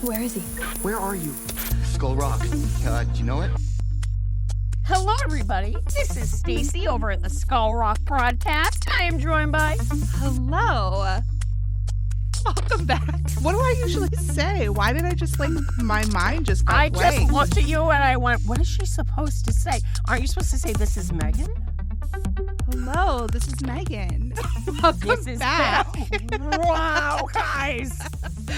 Where is he? Where are you? Skull Rock. Do you know it? Hello, everybody. This is Stacy over at the Skull Rock Broadcast. I am joined by... Hello. Welcome back. What do I usually say? Why did I just, my mind just got blank? Just looked at you and I went, what is she supposed to say? Aren't you supposed to say, this is Megan? Hello, this is Megan. Welcome back. Wow, guys.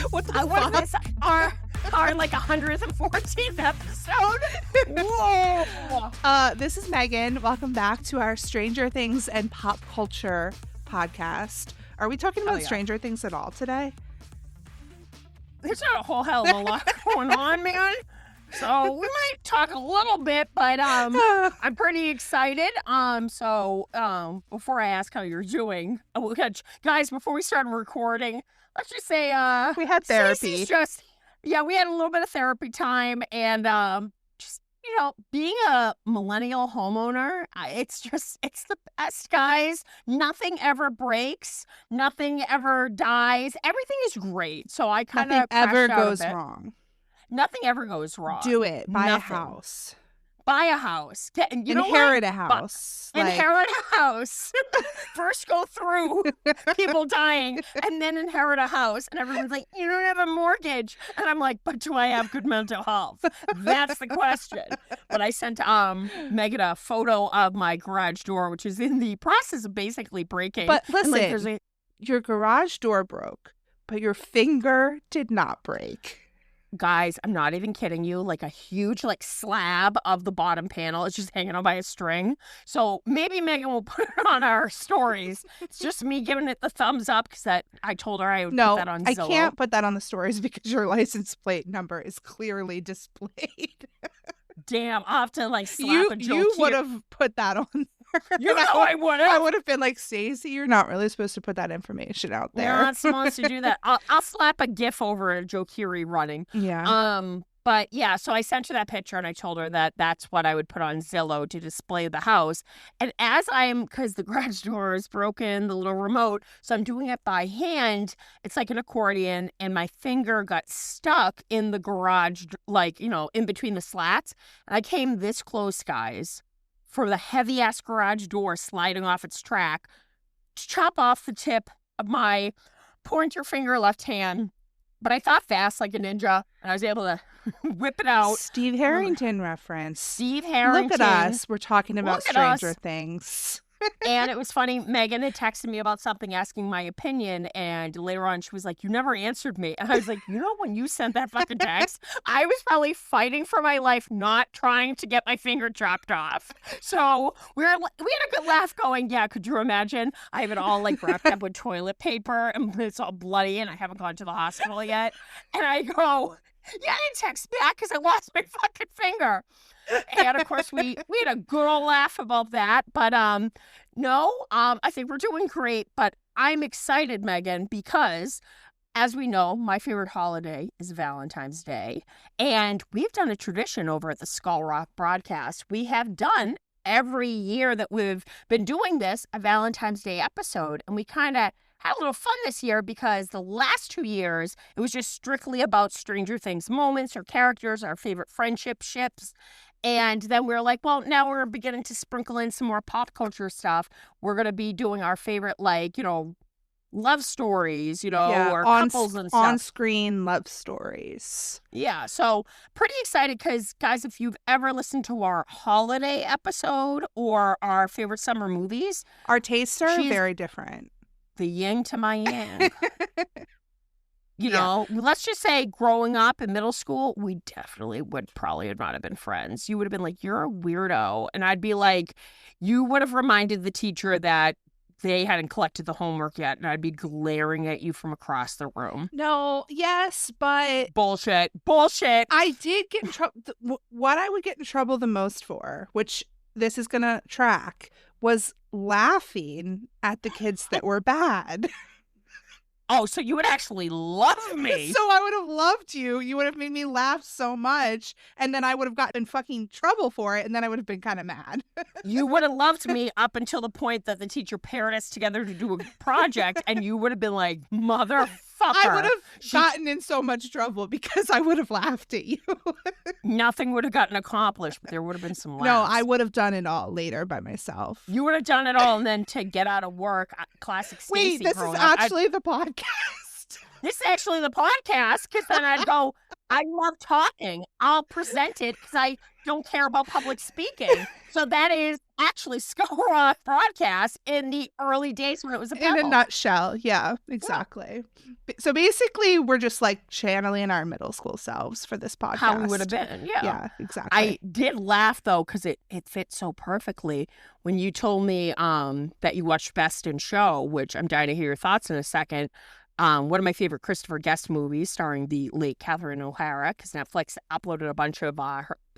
What the What fuck? is this? Our 114th episode? Whoa. This is Megan. Welcome back to our Stranger Things and Pop Culture podcast. Are we talking about Stranger Things at all today? There's not a whole hell of a lot going on, man. So we might talk a little bit, but I'm pretty excited. So before I ask how you're doing, guys, before we started recording, let's just say we had therapy. We had a little bit of therapy time, and just being a millennial homeowner, it's the best, guys. Nothing ever breaks, nothing ever dies, everything is great. So I kind of nothing ever goes wrong. Nothing ever goes wrong. Do it. Buy a house. Buy a house. Inherit a house. Inherit a house. First go through people dying and then inherit a house. And everyone's like, you don't have a mortgage. And I'm like, but do I have good mental health? That's the question. But I sent Megan a photo of my garage door, which is in the process of basically breaking. But listen, your garage door broke, but your finger did not break. Guys, I'm not even kidding you. Like a huge slab of the bottom panel is just hanging on by a string. So maybe Megan will put it on our stories. It's just me giving it the thumbs up because I told her I would put that on Zillow. I can't put that on the stories because your license plate number is clearly displayed. Damn, I'll have to slap a joke. You would have put that on. You know I would have. I would have been like, Stacey, you're not really supposed to put that information out there. You're not supposed to do that. I'll slap a GIF over a Joe Keery running. Yeah. But yeah, so I sent her that picture and I told her that that's what I would put on Zillow to display the house. And because the garage door is broken, the little remote, so I'm doing it by hand. It's like an accordion, and my finger got stuck in the garage, in between the slats. And I came this close, guys, for the heavy-ass garage door sliding off its track to chop off the tip of my pointer finger left hand. But I thought fast like a ninja, and I was able to whip it out. Steve Harrington reference. Steve Harrington. Look at us. We're talking about Stranger Things. And it was funny. Megan had texted me about something, asking my opinion, and later on she was like, you never answered me. And I was like, when you sent that fucking text, I was probably fighting for my life, not trying to get my finger chopped off. So we had a good laugh going, yeah, could you imagine? I have it all wrapped up with toilet paper, and it's all bloody, and I haven't gone to the hospital yet. And I go, yeah, I didn't text back because I lost my fucking finger. And of course we had a good old laugh about that, but I think we're doing great. But I'm excited, Megan, because as we know, my favorite holiday is Valentine's Day, and we've done a tradition over at the Skull Rock Broadcast. We have done every year that we've been doing this a Valentine's Day episode, and we kind of had a little fun this year because the last 2 years, it was just strictly about Stranger Things moments or characters, our favorite friendship ships. And then we're like, well, now we're beginning to sprinkle in some more pop culture stuff. We're going to be doing our favorite, love stories, or couples and stuff. On-screen love stories. Yeah, so pretty excited because, guys, if you've ever listened to our holiday episode or our favorite summer movies. Our tastes are very different. The yin to my yang. Let's just say growing up in middle school, we definitely would probably not have been friends. You would have been like, you're a weirdo. And I'd be like, you would have reminded the teacher that they hadn't collected the homework yet. And I'd be glaring at you from across the room. No, yes, but... Bullshit. I did get in trouble. What I would get in trouble the most for, which this is going to track, was laughing at the kids that were bad. Oh, so you would actually love me. So I would have loved you. You would have made me laugh so much. And then I would have gotten in fucking trouble for it. And then I would have been kind of mad. You would have loved me up until the point that the teacher paired us together to do a project. And you would have been like, motherfucker. fuck I her. would have She- gotten in so much trouble because I would have laughed at you. Nothing would have gotten accomplished, but there would have been some laughs. No, I would have done it all later by myself. You would have done it all, and then to get out of work, classic Stacey. Wait, this is growing up, actually the podcast. This is actually the podcast, because then I'd go, I love talking. I'll present it because I don't care about public speaking. So that is actually Skull Rock Broadcast in the early days when it was a In a Pebble. nutshell, yeah, exactly. So basically, we're just like channeling our middle school selves for this podcast. How we would have been, yeah. Yeah, exactly. I did laugh, though, because it fits so perfectly when you told me that you watched Best in Show, which I'm dying to hear your thoughts in a second. One of my favorite Christopher Guest movies starring the late Catherine O'Hara, because Netflix uploaded a bunch of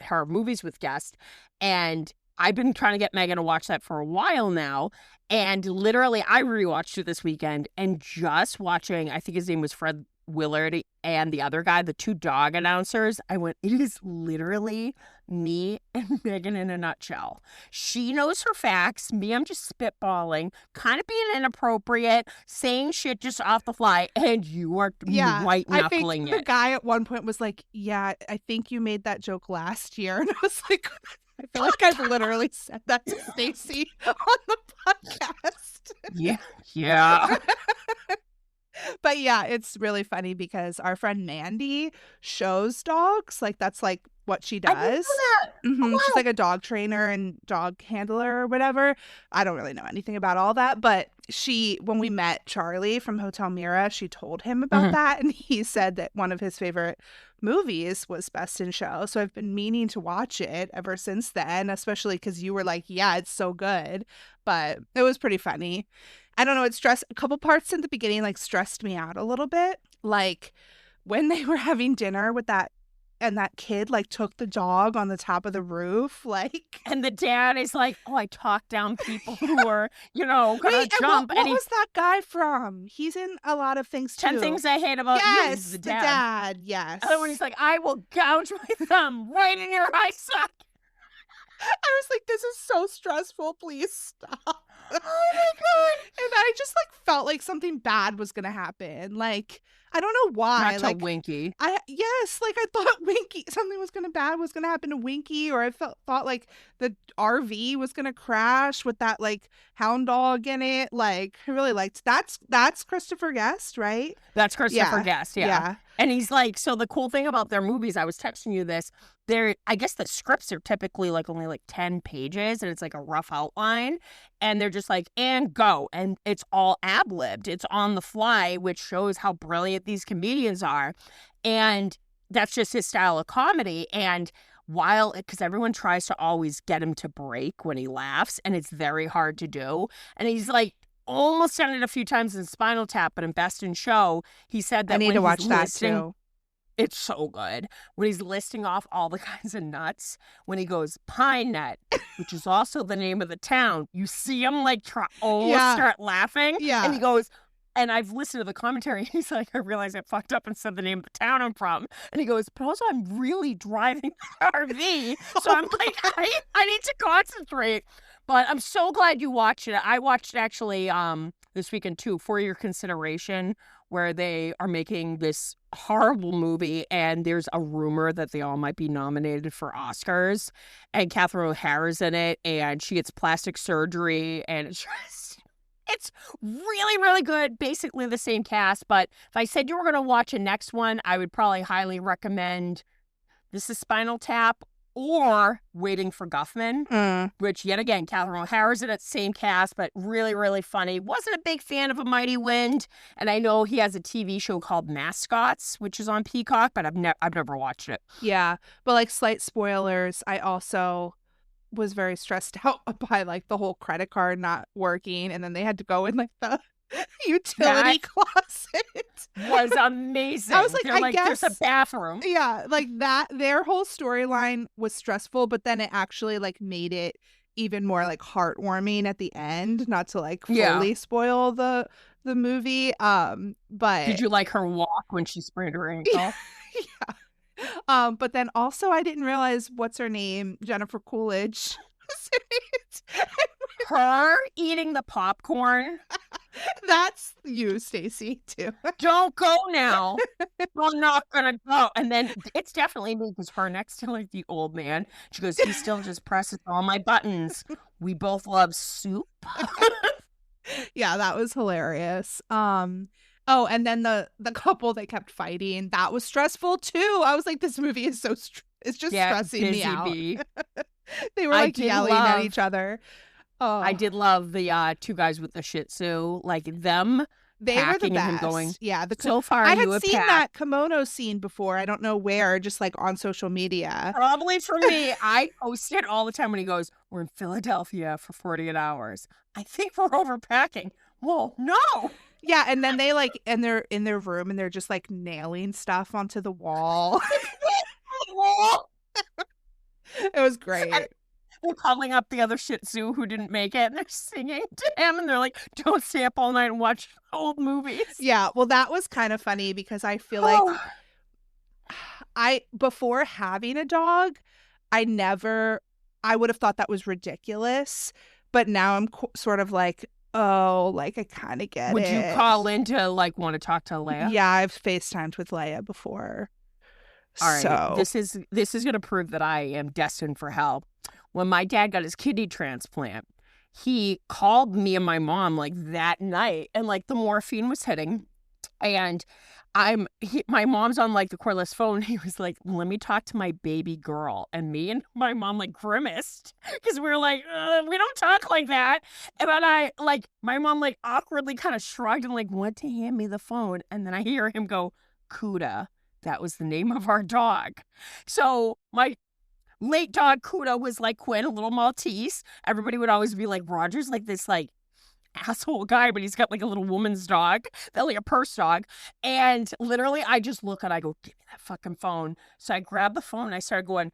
her movies with guests. And I've been trying to get Megan to watch that for a while now. And literally, I rewatched it this weekend, and just watching, I think his name was Fred Willard and the other guy, the two dog announcers, I went, it is literally me and Megan in a nutshell. She knows her facts. Me, I'm just spitballing, kind of being inappropriate, saying shit just off the fly, and you are white I knuckling think the it. guy at one point was like, "Yeah, I think you made that joke last year," and I was like, "I feel like I've literally said that to Stacey on the podcast." Yeah. But yeah, it's really funny because our friend Mandy shows dogs. Like that's like what she I didn't does. know that. Mhm. wow. She's like a dog trainer and dog handler or whatever. I don't really know anything about all that, but when we met Charlie from Hotel Mira, she told him about Mhm. that, and he said that one of his favorite movies was Best in Show. So I've been meaning to watch it ever since then, especially because you were like, "Yeah, it's so good." But it was pretty funny. I don't know, it stressed a couple parts in the beginning, like stressed me out a little bit. Like when they were having dinner with that kid like took the dog on the top of the roof, like And the dad is like, oh, I talk down people who are, gonna wait, and jump. what he, was that guy from? He's in a lot of things too. 10 Things I Hate About You. Yes, He's the the dad. dad. Yes. And then when he's like, I will gouge my thumb right in your eye socket. I was like, this is so stressful. Please stop. Oh my God. And I just like felt like something bad was gonna happen. Like I don't know why. Not like to Winky. I thought Winky something bad was gonna happen to Winky, or I thought like the RV was gonna crash with that like hound dog in it. Like I really liked that's Christopher Guest, right? That's Christopher Yeah. Guest, yeah. And he's like, so the cool thing about their movies, I was texting you this, I guess the scripts are typically like only like 10 pages and it's like a rough outline. And they're just like, and go. And it's all ad-libbed. It's on the fly, which shows how brilliant these comedians are. And that's just his style of comedy. And because everyone tries to always get him to break when he laughs, and it's very hard to do. And he's like, almost done it a few times in Spinal Tap, but in Best in Show, he said that I need when to he's watch that listing, too. it's so good. When he's listing off all the kinds of nuts, when he goes Pine Nut, which is also the name of the town, you see him like almost Yeah. start laughing. Yeah. And he goes, and I've listened to the commentary. He's like, I realized I fucked up and said the name of the town I'm from. And he goes, but also I'm really driving the RV. So I'm like, I need to concentrate. But I'm so glad you watched it. I watched it actually this weekend too, For Your Consideration, where they are making this horrible movie, and there's a rumor that they all might be nominated for Oscars. And Catherine O'Hara's in it, and she gets plastic surgery, and it's really, really good. Basically the same cast. But if I said you were going to watch a next one, I would probably highly recommend This is Spinal Tap or Waiting for Guffman, which yet again, Catherine O'Hara's in it, same cast, but really, really funny. Wasn't a big fan of A Mighty Wind, and I know he has a TV show called Mascots, which is on Peacock, but I've never watched it. Yeah, but like slight spoilers, I also was very stressed out by like the whole credit card not working, and then they had to go in like the utility closet. Was amazing. I was like, They're I there's a guess- bathroom. Yeah, like that their whole storyline was stressful, but then it actually like made it even more like heartwarming at the end, not to like fully spoil the movie. But Did you like her walk when she sprained her ankle? yeah. But then also I didn't realize what's her name, Jennifer Coolidge. was in it. Her eating the popcorn That's you, Stacy, too. Don't go now. I'm not gonna go. And then it's definitely me because her next to like the old man. She goes, he still just presses all my buttons. We both love soup. Yeah, that was hilarious. Oh, and then the couple that kept fighting, that was stressful too. I was like, this movie is so it's just stressing me Busy out. bee. They were I like did yelling at love- each other. Oh, I did love the two guys with the Shih Tzu, like them. They were the packing and him best. going, Yeah, So far, I you had have seen packed. that kimono scene before. I don't know where, just like on social media. Probably for me. I post it all the time when he goes, we're in Philadelphia for 48 hours. I think we're overpacking. Well, no. Yeah, and then they like, and they're in their room and they're just like nailing stuff onto the wall. It was great. They're calling up the other Shih Tzu who didn't make it, and they're singing to him, and they're like, don't stay up all night and watch old movies. Yeah, well, that was kind of funny because I feel like before having a dog, I would have thought that was ridiculous, but now I'm sort of like, oh, like I kind of get Would it. you call in to like want to talk to Leia? Yeah, I've FaceTimed with Leia before. All right. So This is going to prove that I am destined for hell. When my dad got his kidney transplant, he called me and my mom like that night, and like the morphine was hitting, and my mom's on like the cordless phone. He was like, let me talk to my baby girl. And me and my mom like grimaced because we were like, we don't talk like that. And then my mom like awkwardly kind of shrugged and like went to hand me the phone. And then I hear him go, Kuda. That was the name of our dog. So my late dog Kuda was like Quinn, a little Maltese. Everybody would always be like, Roger's like this like asshole guy, but he's got like a little woman's dog, like a purse dog. And literally I just look and I go, give me that fucking phone. So I grabbed the phone and I started going,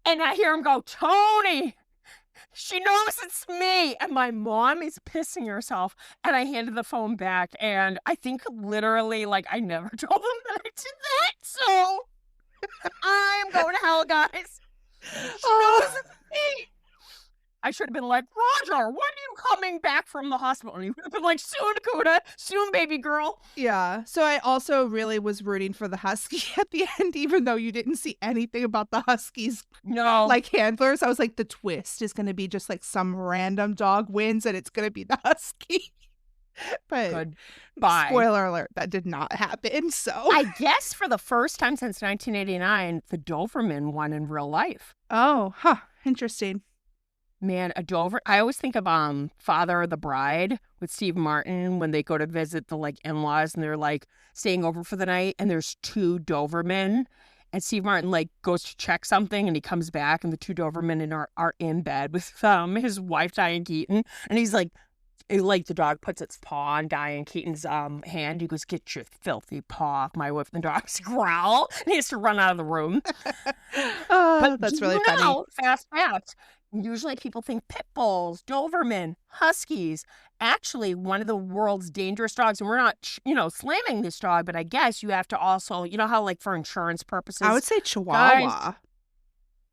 and I hear him go, Tony, she knows it's me. And my mom is pissing herself. And I handed the phone back. And I think literally, like, I never told them that I did that. So I'm going to hell, guys. She knows it's me. I should have been like, Roger, when are you coming back from the hospital? And he would have been like, soon, Kuda, soon, baby girl. yeah. So I also really was rooting for the husky at the end, even though you didn't see anything about the huskies No. like handlers. I was like, the twist is going to be just like some random dog wins and it's going to be the husky. But Goodbye. spoiler alert, that did not happen. So I guess for the first time since 1989, the Doberman won in real life. oh, huh, interesting. Man, I always think of Father of the Bride with Steve Martin when they go to visit the like in-laws and they're like staying over for the night and there's two Dobermen and Steve Martin like goes to check something and he comes back and the two Dobermen are in bed with his wife Diane Keaton and he's like the dog puts its paw on Diane Keaton's hand. He goes, get your filthy paw off my wife. And the dogs growl and he has to run out of the room. Oh, that's really funny. Fast facts. Usually people think pit bulls, Doberman, Huskies. Actually, one of the world's dangerous dogs, and we're not, slamming this dog, but I guess you have to also, you know how like for insurance purposes. I would say Chihuahua.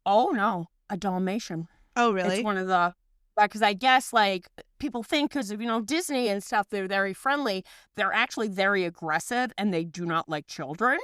Oh, no, a Dalmatian. Oh, really? It's one of the, because I guess like people think because of, Disney and stuff, they're very friendly. They're actually very aggressive and they do not like children.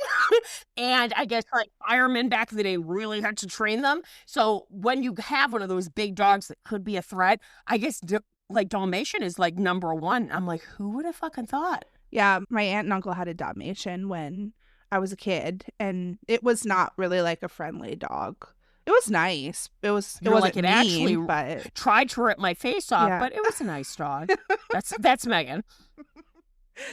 And I guess like firemen back in the day really had to train them. So when you have one of those big dogs that could be a threat, I guess like Dalmatian is like number one. I'm like, who would have fucking thought? Yeah, my aunt and uncle had a Dalmatian when I was a kid, and it was not really like a friendly dog. It was nice. It wasn't like it mean, actually but tried to rip my face off, Yeah. but it was a nice dog. That's Megan.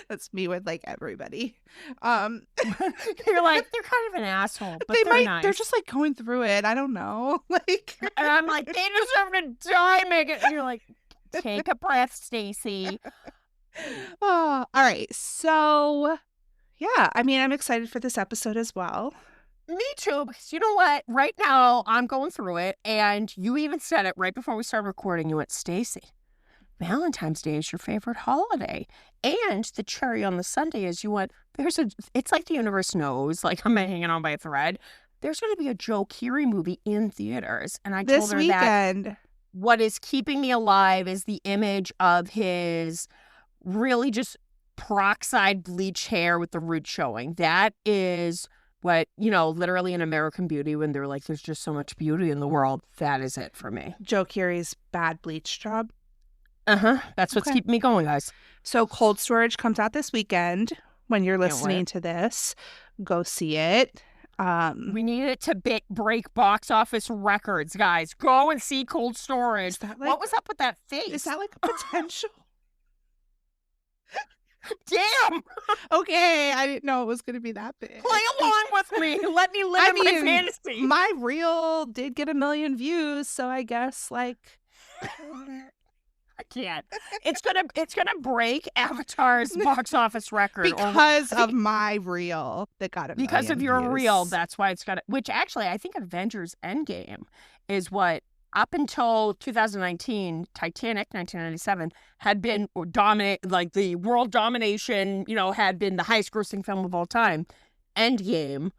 that's me with like everybody. You're like, they're kind of an asshole, but they they're might. nice. They're just like going through it. I don't know. Like, And I'm like, they deserve to die, Megan. And you're like, take a breath, Stacy. oh, all right. So, yeah. I mean, I'm excited for this episode as well. Me too, because you know what? Right now, I'm going through it, and you even said it right before we started recording. You went, Stacy, Valentine's Day is your favorite holiday, and the cherry on the sundae is you went. It's like the universe knows. Like I'm hanging on by a thread. There's going to be a Joe Keery movie in theaters, and I This told her that. weekend. what is keeping me alive is the image of his really just peroxide bleach hair with the roots showing. That is what, literally in American Beauty, when they're like, there's just so much beauty in the world, that is it for me. Joe Keery's bad bleach job. That's what's keeping me going, guys. So Cold Storage comes out this weekend. When you're Can't listening wait. to this, go see it. We need it to break box office records, guys. Go and see Cold Storage. Is that What was up with that face? Is that like a potential? Damn! Okay, I didn't know it was going to be that big. Play along with me. Let me live in my fantasy. My reel did get 1 million views, so I guess like I can't. It's gonna break Avatar's box office record because of my reel that got 1 million because of your views. reel. That's why it's got. Which actually, I think Avengers Endgame is what up until 2019, Titanic 1997 had been like the world domination. Had been the highest grossing film of all time. Endgame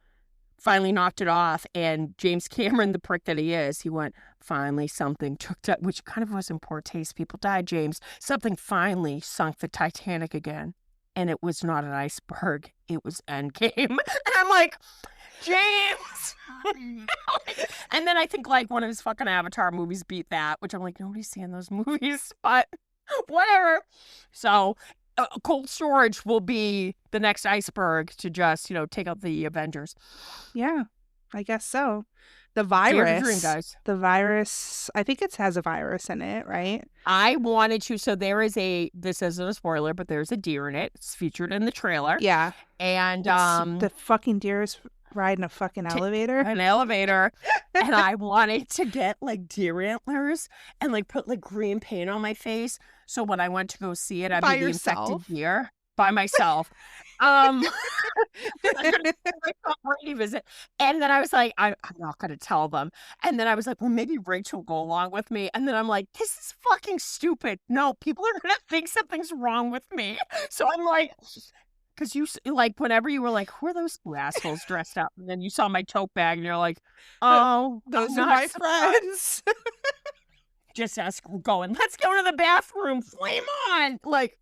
finally knocked it off, and James Cameron, the prick that he is, he went, finally something took to, which kind of was in poor taste. People died, James. Something finally sunk the Titanic again, and it was not an iceberg. It was Endgame. And I'm like, James! And then I think like one of his fucking Avatar movies beat that, which I'm like, nobody's seeing those movies, but whatever. So Cold Storage will be the next iceberg to just, take out the Avengers. Yeah, I guess so. The Dare to dream, virus, guys. I think it has a virus in it, right? I wanted to, so this isn't a spoiler, but there's a deer in it. It's featured in the trailer. Yeah. And the fucking deer is riding a fucking elevator. An elevator. And I wanted to get like deer antlers and like put like green paint on my face. So when I went to go see it, I'd By be the yourself? infected deer by myself. I could Tom Brady visit. And then I was like, I'm not going to tell them. And then I was like, well, maybe Rachel will go along with me. And then I'm like, this is fucking stupid. No, people are going to think something's wrong with me. So I'm like, because you, like, whenever you were like, who are those two assholes dressed up? And then you saw my tote bag and you're like, oh, Those I'm are not my surprised. friends. Just ask, going, let's go to the bathroom. Flame on. Like,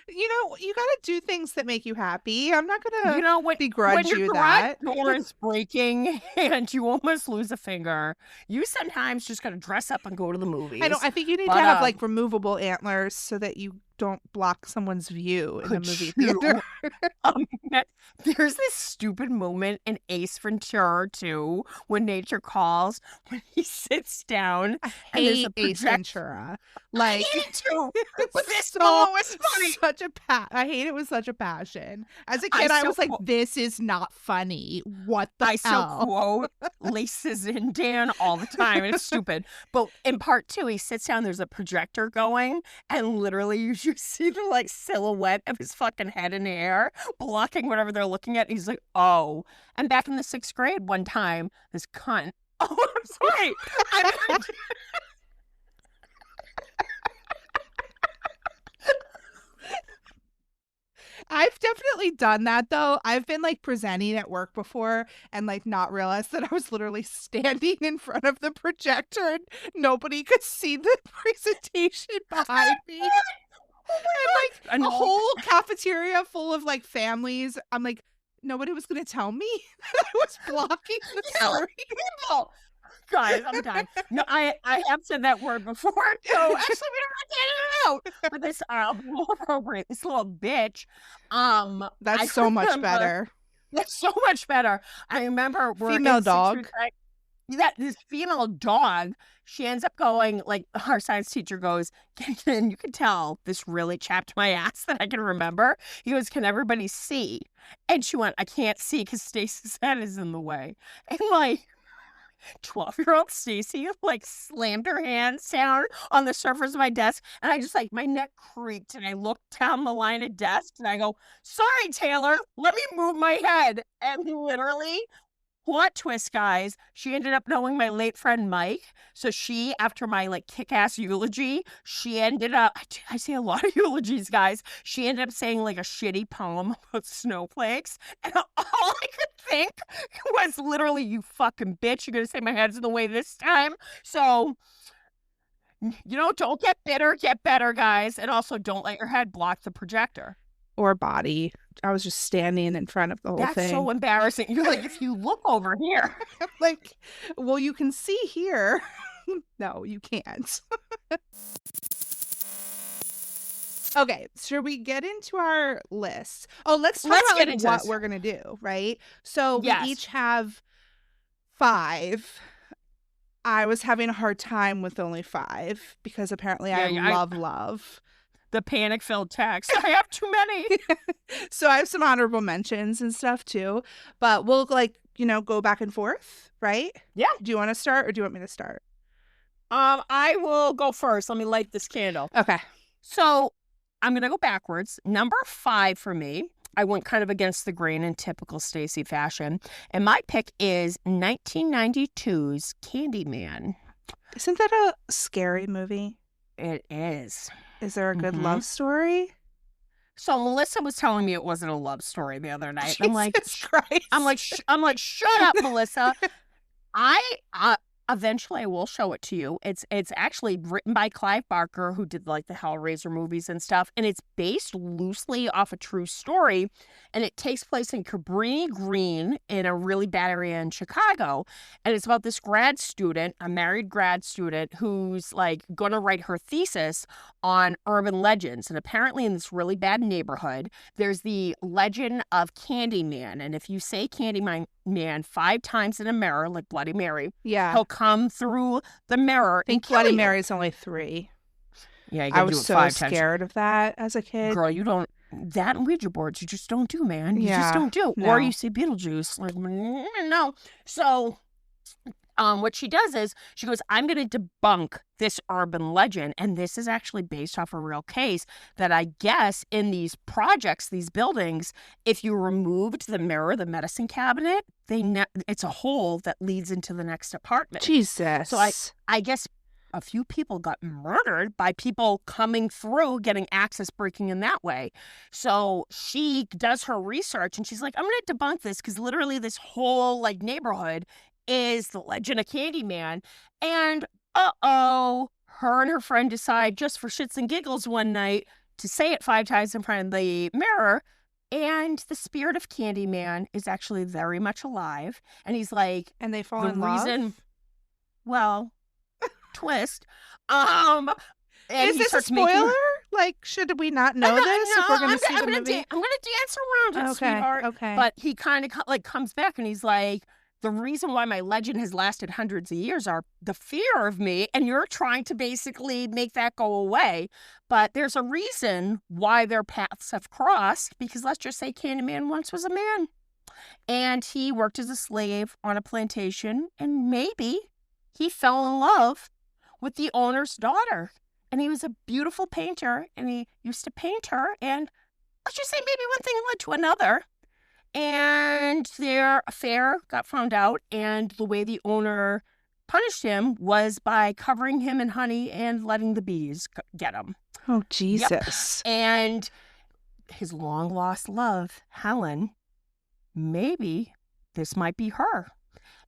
You got to do things that make you happy. I'm not going to what? begrudge When your you garage that. door is breaking and you almost lose a finger, you sometimes just got to dress up and go to the movies. I think you need But, to have like removable antlers so that you don't block someone's view in the Could movie you? theater. There's this stupid moment in Ace Ventura 2 when Nature Calls, when he sits down. I And there's hate a Ace project- Ventura. Like, Me too. But this so- moment was funny. such a I hate it with such a passion. As a I kid, I so was like, quote- this is not funny. What the I so hell? quote laces in Dan all the time. And it's stupid. But in part 2, he sits down, there's a projector going, and literally you just see the like silhouette of his fucking head in the air, blocking whatever they're looking at. And he's like, oh. And back in the 6th grade one time, this cunt. Oh, I'm sorry. I've definitely done that though. I've been like presenting at work before and like not realized that I was literally standing in front of the projector and nobody could see the presentation behind me. And like a whole cafeteria full of like families. I'm like, nobody was gonna tell me that I was blocking the screen. people. Guys, I'm done. No, I have said that word before. So actually, we don't have to edit it out. But this more appropriate. This little bitch. That's I so much remember- better. That's so much better. I remember we're Female in dog. Citrus, that this female dog, she ends up going, like, our science teacher goes, and you can tell this really chapped my ass that I can remember. He goes, can everybody see? And she went, I can't see because Stacy's head is in the way. And like 12-year-old Stacy like slammed her hands down on the surface of my desk, and I just like my neck creaked, and I looked down the line of desks, and I go, "Sorry, Taylor, let me move my head." And literally, Plot twist, guys. She ended up knowing my late friend Mike. So she, after my like kick-ass eulogy, she ended up, I say a lot of eulogies, guys. She ended up saying like a shitty poem about snowflakes. And all I could think was literally, you fucking bitch, you're going to say my head's in the way this time. So, don't get bitter, get better, guys. And also don't let your head block the projector. Or body. I was just standing in front of the whole That's thing. so embarrassing. You're like, if you look over here. Like, well, you can see here. No, you can't. Okay, should we get into our list? Oh, let's talk about get like, into what this. we're going to do, right? So Yes. we each have 5. I was having a hard time with only 5 because apparently I love. The panic-filled text. I have too many. So I have some honorable mentions and stuff too, but we'll go back and forth, right? Yeah. Do you want to start or do you want me to start? I will go first. Let me light this candle. Okay. So I'm going to go backwards. Number 5 for me, I went kind of against the grain in typical Stacey fashion. And my pick is 1992's Candyman. Isn't that a scary movie? It is. Is there a good Mhm. love story? So Melissa was telling me it wasn't a love story the other night. Jesus Christ. I'm like, shut up, Melissa. Eventually I will show it to you. It's actually written by Clive Barker, who did like the Hellraiser movies and stuff, and it's based loosely off a true story, and it takes place in Cabrini Green in a really bad area in Chicago, and it's about this grad student, a married grad student, who's like gonna write her thesis on urban legends, and apparently in this really bad neighborhood, there's the legend of Candyman, and if you say Candyman 5 times in a mirror, like Bloody Mary, Yeah. he'll come through the mirror. I think and kill Bloody you. Mary's only 3. Yeah, you I gotta was do it so 5 times. scared of that as a kid. Girl, you don't. That and Ouija boards, you just don't do, man. You Yeah, just don't do. no. Or you see Beetlejuice. Like, no. So, what she does is she goes, I'm going to debunk this urban legend. And this is actually based off a real case that I guess in these projects, these buildings, if you removed the mirror, the medicine cabinet, it's a hole that leads into the next apartment. Jesus. So I guess a few people got murdered by people coming through, getting access, breaking in that way. So she does her research and she's like, I'm going to debunk this because literally this whole like neighborhood is the legend of Candyman. And her and her friend decide just for shits and giggles one night to say it 5 times in front of the mirror. And the spirit of Candyman is actually very much alive. And he's like, and they fall the in love? reason, well, twist. And Is he this a starts making- spoiler? Like, should we not know No, this if we're going to see the I'm gonna movie? I'm going to dance around it, Okay, sweetheart. okay. But he kind of like comes back and he's like, the reason why my legend has lasted hundreds of years are the fear of me, and you're trying to basically make that go away. But there's a reason why their paths have crossed, because let's just say Candyman once was a man. And he worked as a slave on a plantation, and maybe he fell in love with the owner's daughter. And he was a beautiful painter, and he used to paint her, and let's just say maybe one thing led to another. And their affair got found out, and the way the owner punished him was by covering him in honey and letting the bees get him. Oh, Jesus. And his long-lost love, Helen, maybe this might be her.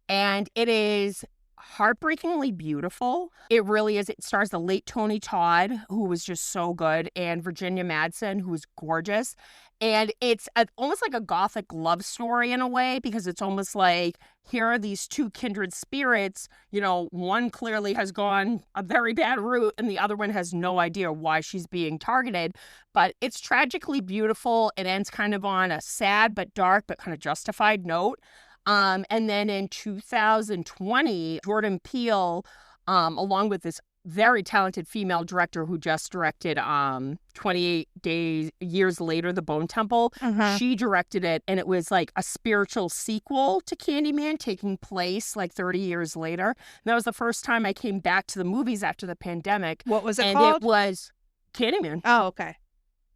And it is heartbreakingly beautiful. It really is. It stars the late Tony Todd, who was just so good, and Virginia Madsen, who was gorgeous. And it's almost like a gothic love story in a way, because it's almost like here are these two kindred spirits. You know, one clearly has gone a very bad route and the other one has no idea why she's being targeted. But it's tragically beautiful. It ends kind of on a sad but dark but kind of justified note. And then in 2020, Jordan Peele, along with this very talented female director who just directed 28 Years Later, The Bone Temple. She directed it, and it was like a spiritual sequel to Candyman taking place like 30 years later. And that was the first time I came back to the movies after the pandemic. What was it and called? it was Candyman. Oh, okay.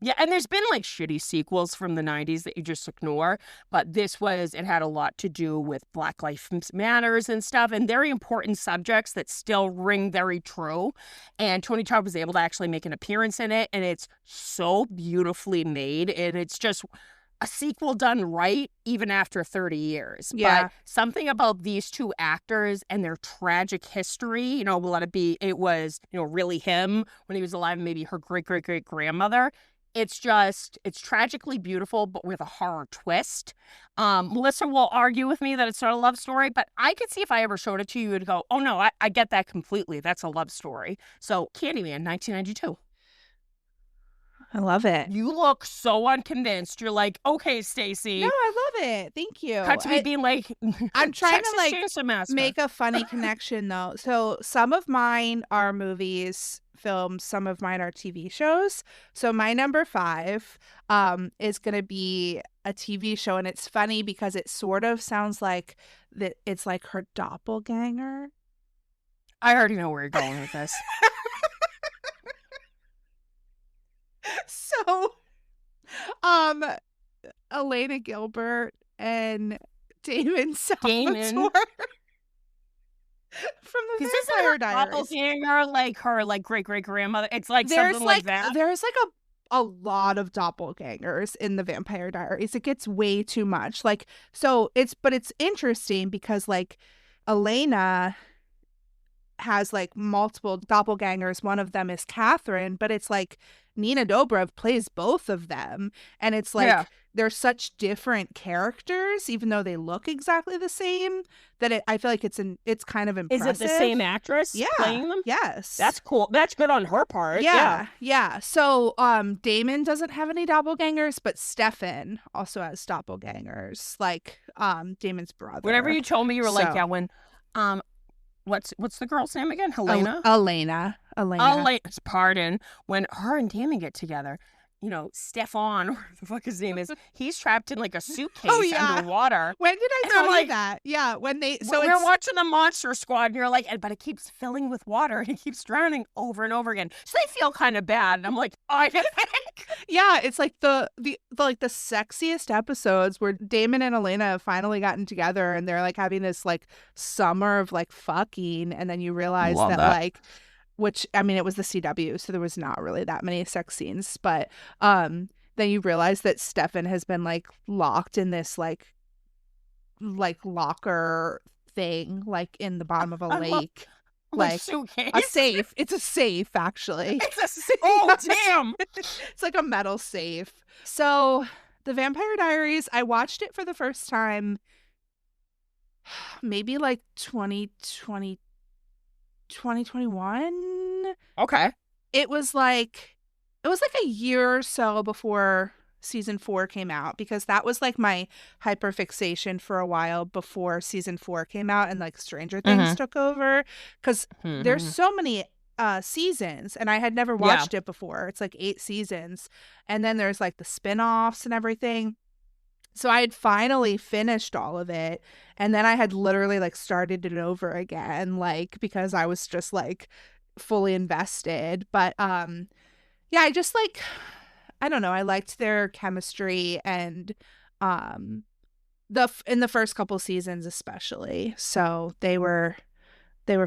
Yeah, and there's been like shitty sequels from the 90s that you just ignore, but it had a lot to do with Black Lives Matters and stuff, and very important subjects that still ring very true. And Tony Todd was able to actually make an appearance in it, and it's so beautifully made, and it's just a sequel done right even after 30 years. Yeah. But something about these two actors and their tragic history, it was, really him when he was alive, maybe her great-great-great-grandmother. It's tragically beautiful, but with a horror twist. Melissa will argue with me that it's not a love story, but I could see if I ever showed it to you, you'd go, oh no, I get that completely. That's a love story. So Candyman, 1992. I love it. You look so unconvinced. You're like, okay, Stacey. No, I love it. Thank you. Cut to me being like, I'm trying Texas to like Chainsaw Massacre. make a funny connection though. So some of mine are movies, films, some of mine are TV shows. So my number 5 is going to be a TV show, and it's funny because it sort of sounds like that it's like her doppelganger. I already know where you're going with this. So Elena Gilbert and Damon Salvatore from the Vampire Diaries. Doppelganger, like her great-great-grandmother. It's like There's something like that. There's like a lot of doppelgangers in the Vampire Diaries. It gets way too much. Like, so it's interesting because like Elena has like multiple doppelgangers. One of them is Catherine, but it's like Nina Dobrev plays both of them, and it's like they're such different characters, even though they look exactly the same. That I feel like it's kind of impressive. Is it the same actress playing them? Yes, that's cool. That's good on her part. Yeah. So Damon doesn't have any doppelgangers, but Stefan also has doppelgangers, like Damon's brother. Whenever you told me, you were like, yeah, when what's the girl's name again? Helena? Elena. Pardon. When her and Damon get together, Stefan, or the fuck his name is, he's trapped in like a suitcase underwater. When did I tell you that? Yeah, when we were watching the Monster Squad, and you're like, but it keeps filling with water, and it keeps drowning over and over again. So they feel kind of bad, and I'm like, I think. Yeah, it's like the sexiest episodes where Damon and Elena have finally gotten together, and they're like having this like summer of like fucking, and then you realize that like. Which, I mean, it was the CW, so there was not really that many sex scenes. But then you realize that Stefan has been, like, locked in this, like locker thing, like, in the bottom of a lake. Like, suitcase. A safe. It's a safe, actually. It's a safe. Oh, damn. It's like a metal safe. So, The Vampire Diaries, I watched it for the first time maybe, like, 2021. Okay. It was like a year or so before season 4 came out, because that was like my hyperfixation for a while before season 4 came out and like Stranger Things took over, because there's so many seasons, and I had never watched it before. It's like 8 seasons, and then there's like the spin-offs and everything. So I had finally finished all of it, and then I had literally like started it over again, like, because I was just like fully invested. But yeah, I just like, I don't know, I liked their chemistry, and in the first couple seasons especially. So they were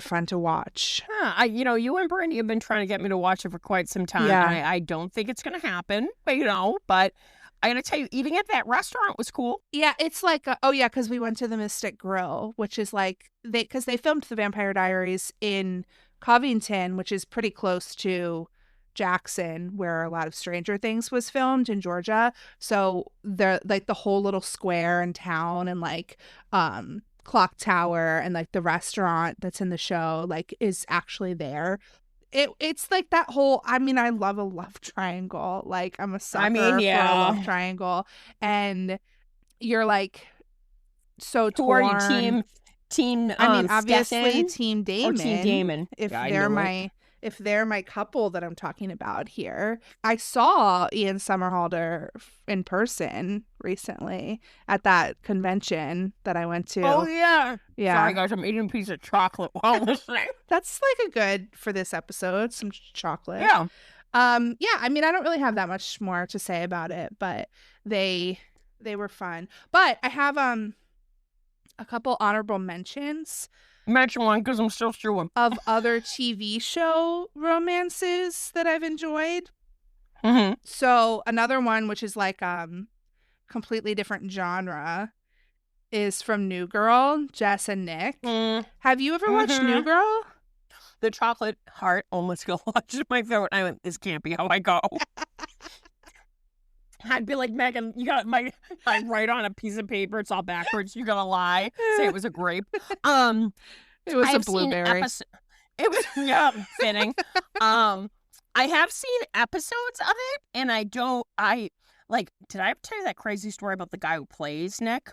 fun to watch. You and Brandy have been trying to get me to watch it for quite some time. Yeah. I don't think it's gonna happen, but I gotta tell you, eating at that restaurant was cool. Yeah, it's like, because we went to the Mystic Grill, which is like, because they filmed The Vampire Diaries in Covington, which is pretty close to Jackson, where a lot of Stranger Things was filmed in Georgia. So they're like the whole little square in town, and like clock tower, and like the restaurant that's in the show like is actually there. It's like that whole, I mean, I love a love triangle. Like, I'm a sucker for a love triangle. And you're like so torn. Who are you, team I mean, obviously Stefan? Team Damon. Or Team Damon. If they're my couple that I'm talking about here. I saw Ian Somerhalder in person recently at that convention that I went to. Oh, yeah. Yeah. Sorry, guys, I'm eating a piece of chocolate while listening. That's like a good for this episode, some chocolate. Yeah. Yeah, I mean, I don't really have that much more to say about it, but they were fun. But I have a couple honorable mentions Mention one because I'm still chewing. of other TV show romances that I've enjoyed. Mm-hmm. So another one, which is like completely different genre, is from New Girl, Jess and Nick. Have you ever watched New Girl? The chocolate heart almost got lodged in my throat. I went, this can't be how I go. I'd be like, Megan, you got I write on a piece of paper. It's all backwards. You gotta lie. Say it was a grape. It was a I've seen blueberry. It was, yeah, fitting. I have seen episodes of it, and did I ever tell you that crazy story about the guy who plays Nick?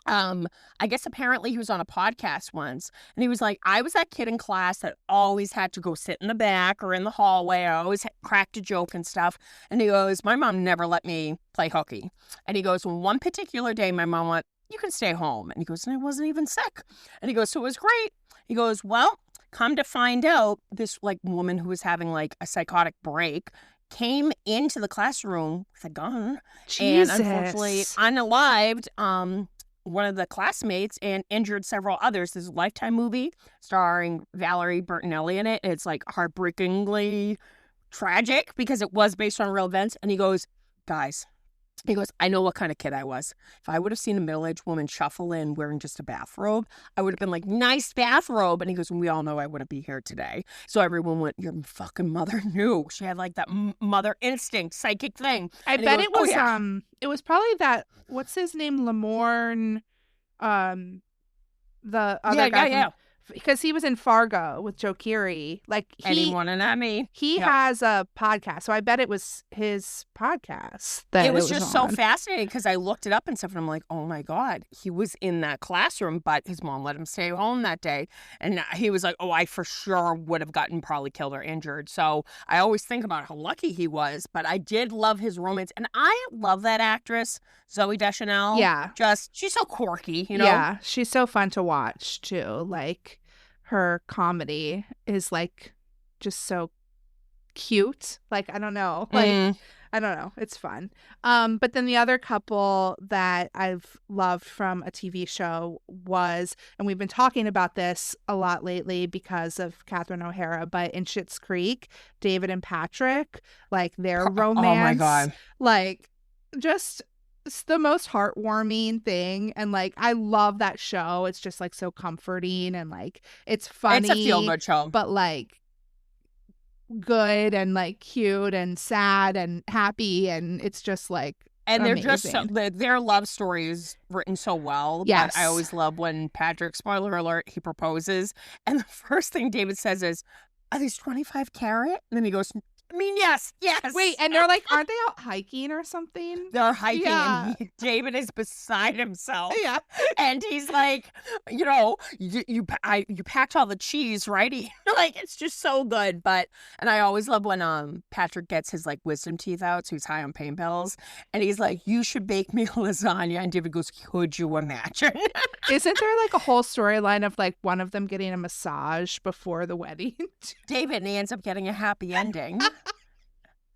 I guess apparently he was on a podcast once, and he was like, I was that kid in class that always had to go sit in the back or in the hallway. I always cracked a joke and stuff. And he goes, my mom never let me play hooky. And he goes, well, one particular day, my mom went, you can stay home. And he goes, and I wasn't even sick. And he goes, so it was great. He goes, well, come to find out, this like woman who was having like a psychotic break came into the classroom with a gun. Jesus. And unfortunately unalived one of the classmates and injured several others. This is a Lifetime movie starring Valerie Bertinelli in it. It's like heartbreakingly tragic because it was based on real events. And he goes, guys, he goes, I know what kind of kid I was. If I would have seen a middle-aged woman shuffle in wearing just a bathrobe, I would have been like, nice bathrobe. And he goes, we all know I wouldn't be here today. So everyone went, your fucking mother knew. She had like that mother instinct, psychic thing. I And he bet goes, it was "Oh, yeah." it was probably that, what's his name, Lamorne, the other guy Yeah. because he was in Fargo with Joe Keery. Like Anyone and I mean. he Yep. has a podcast, so I bet it was his podcast that It was just so on. fascinating because I looked it up and stuff, and I'm like, oh my God, he was in that classroom, but his mom let him stay home that day. And he was like, oh, I for sure would have gotten probably killed or injured. So I always think about how lucky he was, but I did love his romance. And I love that actress, Zooey Deschanel. Yeah. She's so quirky, you know? Yeah, she's so fun to watch too. Like her comedy is like just so cute. Like I don't know. Like I don't know. It's fun. But then the other couple that I've loved from a TV show was, and we've been talking about this a lot lately because of Catherine O'Hara, but in Schitt's Creek, David and Patrick, like their romance. Oh my God. Like just it's the most heartwarming thing. And like I love that show. It's just like so comforting and like it's funny. It's a feel-good show. But like good and like cute and sad and happy, and it's just like And they're just amazing. their love story is written so well. Yes. But I always love when Patrick, spoiler alert, he proposes. And the first thing David says is, are these 25 carat? And then he goes, I mean, yes. Wait, and they're like, aren't they out hiking or something? They're hiking, Yeah. and David is beside himself. Yeah. And he's like, you know, you packed all the cheese, right? Like, it's just so good. And I always love when Patrick gets his like wisdom teeth out, so he's high on pain pills, and he's like, you should bake me a lasagna. And David goes, could you imagine? Isn't there like a whole storyline of like one of them getting a massage before the wedding? David, and he ends up getting a happy ending.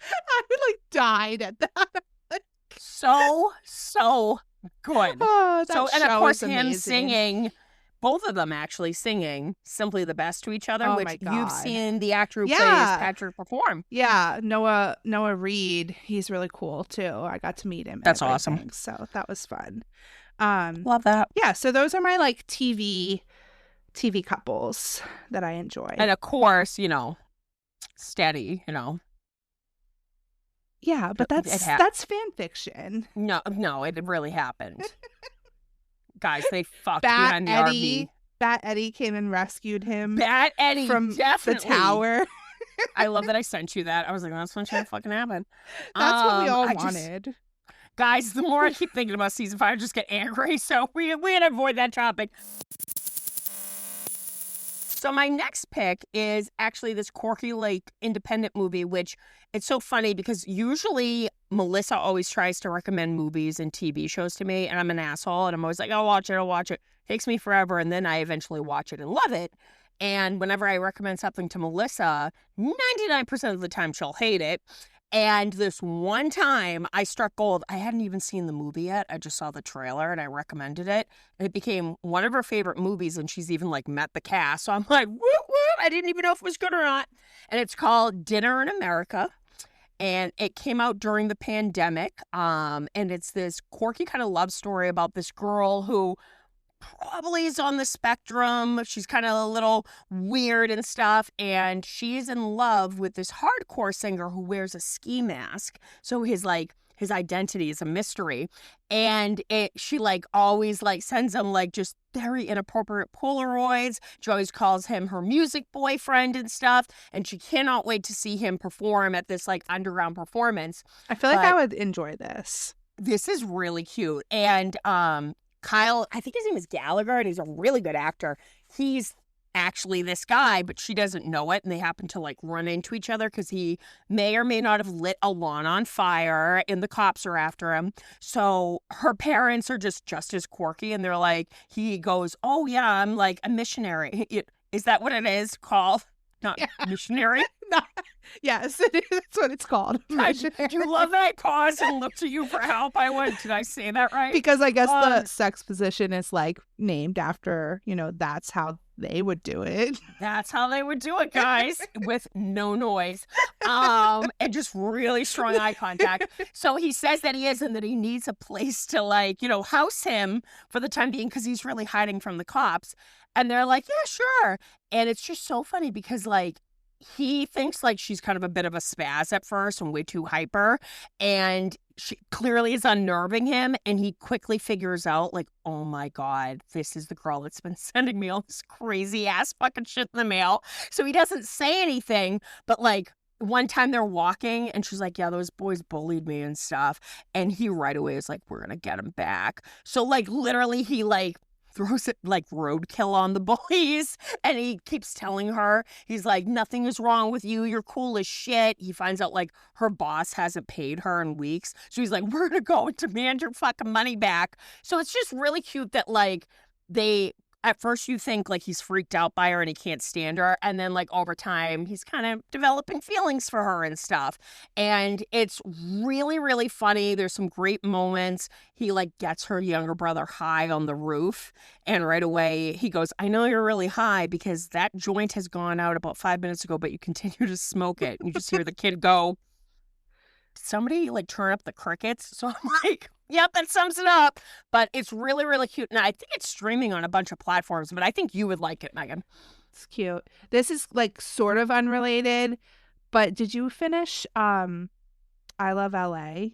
I like died at that. So good. Oh, that So, and show of course, is him amazing. singing, both of them actually singing Simply the Best to each other, Oh which my you've God. seen the actor who plays Yeah. Patrick perform. Yeah, Noah Reed. He's really cool too. I got to meet him. and That's awesome. everything, so that was fun. Love that. Yeah, so those are my like TV couples that I enjoy. And of course, you know, Steady, you know. Yeah, but It that's fan fiction. No, it really happened. Guys, they fucked Bat behind the Eddie, RV. Bat Eddie came and rescued him Bat Eddie from definitely. the tower. I love that I sent you that. I was like, that's when shit fucking happened. That's what we all I just- wanted. Guys, the more I keep thinking about season 5, I just get angry. So we gotta avoid that topic. So my next pick is actually this quirky, like, independent movie, which it's so funny because usually Melissa always tries to recommend movies and TV shows to me, and I'm an asshole, and I'm always like, I'll watch it. Takes me forever, and then I eventually watch it and love it. And whenever I recommend something to Melissa, 99% of the time she'll hate it. And this one time I struck gold. I hadn't even seen the movie yet. I just saw the trailer and I recommended it. And it became one of her favorite movies. And she's even like met the cast. So I'm like, woo, woo. I didn't even know if it was good or not. And it's called Dinner in America. And it came out during the pandemic. And it's this quirky kind of love story about this girl who probably is on the spectrum. She's kind of a little weird and stuff. And she's in love with this hardcore singer who wears a ski mask. So his identity is a mystery. And she like always like sends him like just very inappropriate Polaroids. She always calls him her music boyfriend and stuff. And she cannot wait to see him perform at this like underground performance. I feel like I would enjoy this. This is really cute. And Kyle, I think his name is Gallagher, and he's a really good actor. He's actually this guy, but she doesn't know it, and they happen to like run into each other because he may or may not have lit a lawn on fire, and the cops are after him. So her parents are just as quirky, and they're like, he goes, "Oh yeah, I'm like a missionary." Is that what it is called? Not missionary? Yes, that's what it's called. Do you love that I paused and looked to you for help? I went, did I say that right? Because I guess the sex position is like named after, that's how they would do it. That's how they would do it, guys, with no noise and just really strong eye contact. So he says that he is and that he needs a place to like, house him for the time being because he's really hiding from the cops. And they're like, yeah, sure. And it's just so funny because like, he thinks like she's kind of a bit of a spaz at first and way too hyper. And she clearly is unnerving him. And he quickly figures out like, oh my God, this is the girl that's been sending me all this crazy ass fucking shit in the mail. So he doesn't say anything, but like one time they're walking and she's like, yeah, those boys bullied me and stuff. And he right away is like, we're going to get him back. So like literally he like throws it like roadkill on the bullies, and he keeps telling her, he's like, nothing is wrong with you, you're cool as shit. He finds out like her boss hasn't paid her in weeks, so he's like, we're gonna go and demand your fucking money back. So it's just really cute that like they at first you think like he's freaked out by her and he can't stand her, and then like over time he's kind of developing feelings for her and stuff. And it's really, really funny. There's some great moments. He like gets her younger brother high on the roof, and right away he goes, I know you're really high because that joint has gone out about 5 minutes ago, but you continue to smoke it. And you just hear the kid go, did somebody like turn up the crickets? So I'm like, yep, that sums it up. But it's really, really cute. And I think it's streaming on a bunch of platforms, but I think you would like it, Megan. It's cute. This is like sort of unrelated, but did you finish I Love LA?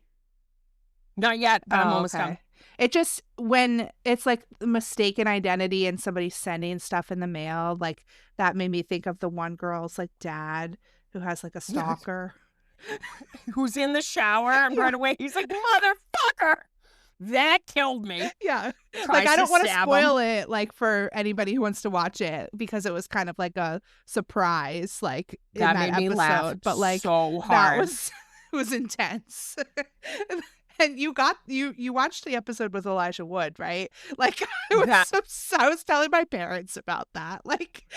Not yet, but I'm almost done. It just, when it's like mistaken identity and somebody sending stuff in the mail, like that made me think of the one girl's like dad who has like a stalker. Who's in the shower, and right away he's like, motherfucker, that killed me. Yeah, like I don't want to spoil it like for anybody who wants to watch it because it was kind of like a surprise like in that made episode, me laugh but like so hard. That was intense. And you watched the episode with Elijah Wood, right? Like I was telling my parents about that. Like,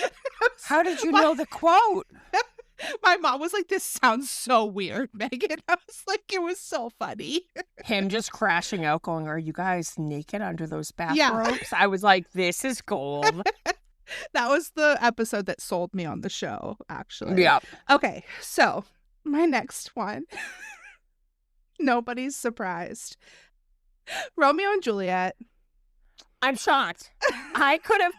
how did you know the quote? My mom was like, this sounds so weird, Megan. I was like, it was so funny. Him just crashing out going, are you guys naked under those bathrobes? Yeah. I was like, this is gold. That was the episode that sold me on the show, actually. Yeah. Okay, so my next one. Nobody's surprised. Romeo and Juliet. I'm shocked. I could have...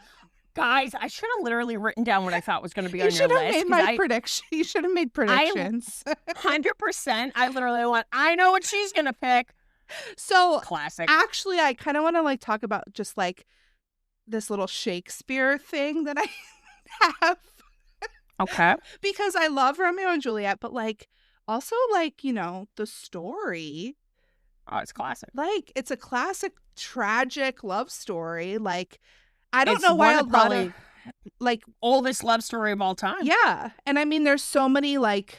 Guys, I should have literally written down what I thought was going to be on your list. You should have made my prediction. You should have made predictions. 100%. I literally went, I know what she's going to pick. So, classic. Actually, I kind of want to like talk about just like this little Shakespeare thing that I have. Okay. Because I love Romeo and Juliet, but like also like, the story. Oh, it's classic. Like, it's a classic tragic love story. Like, I don't know why a lot of like oldest love story of all time. Yeah. And I mean, there's so many like,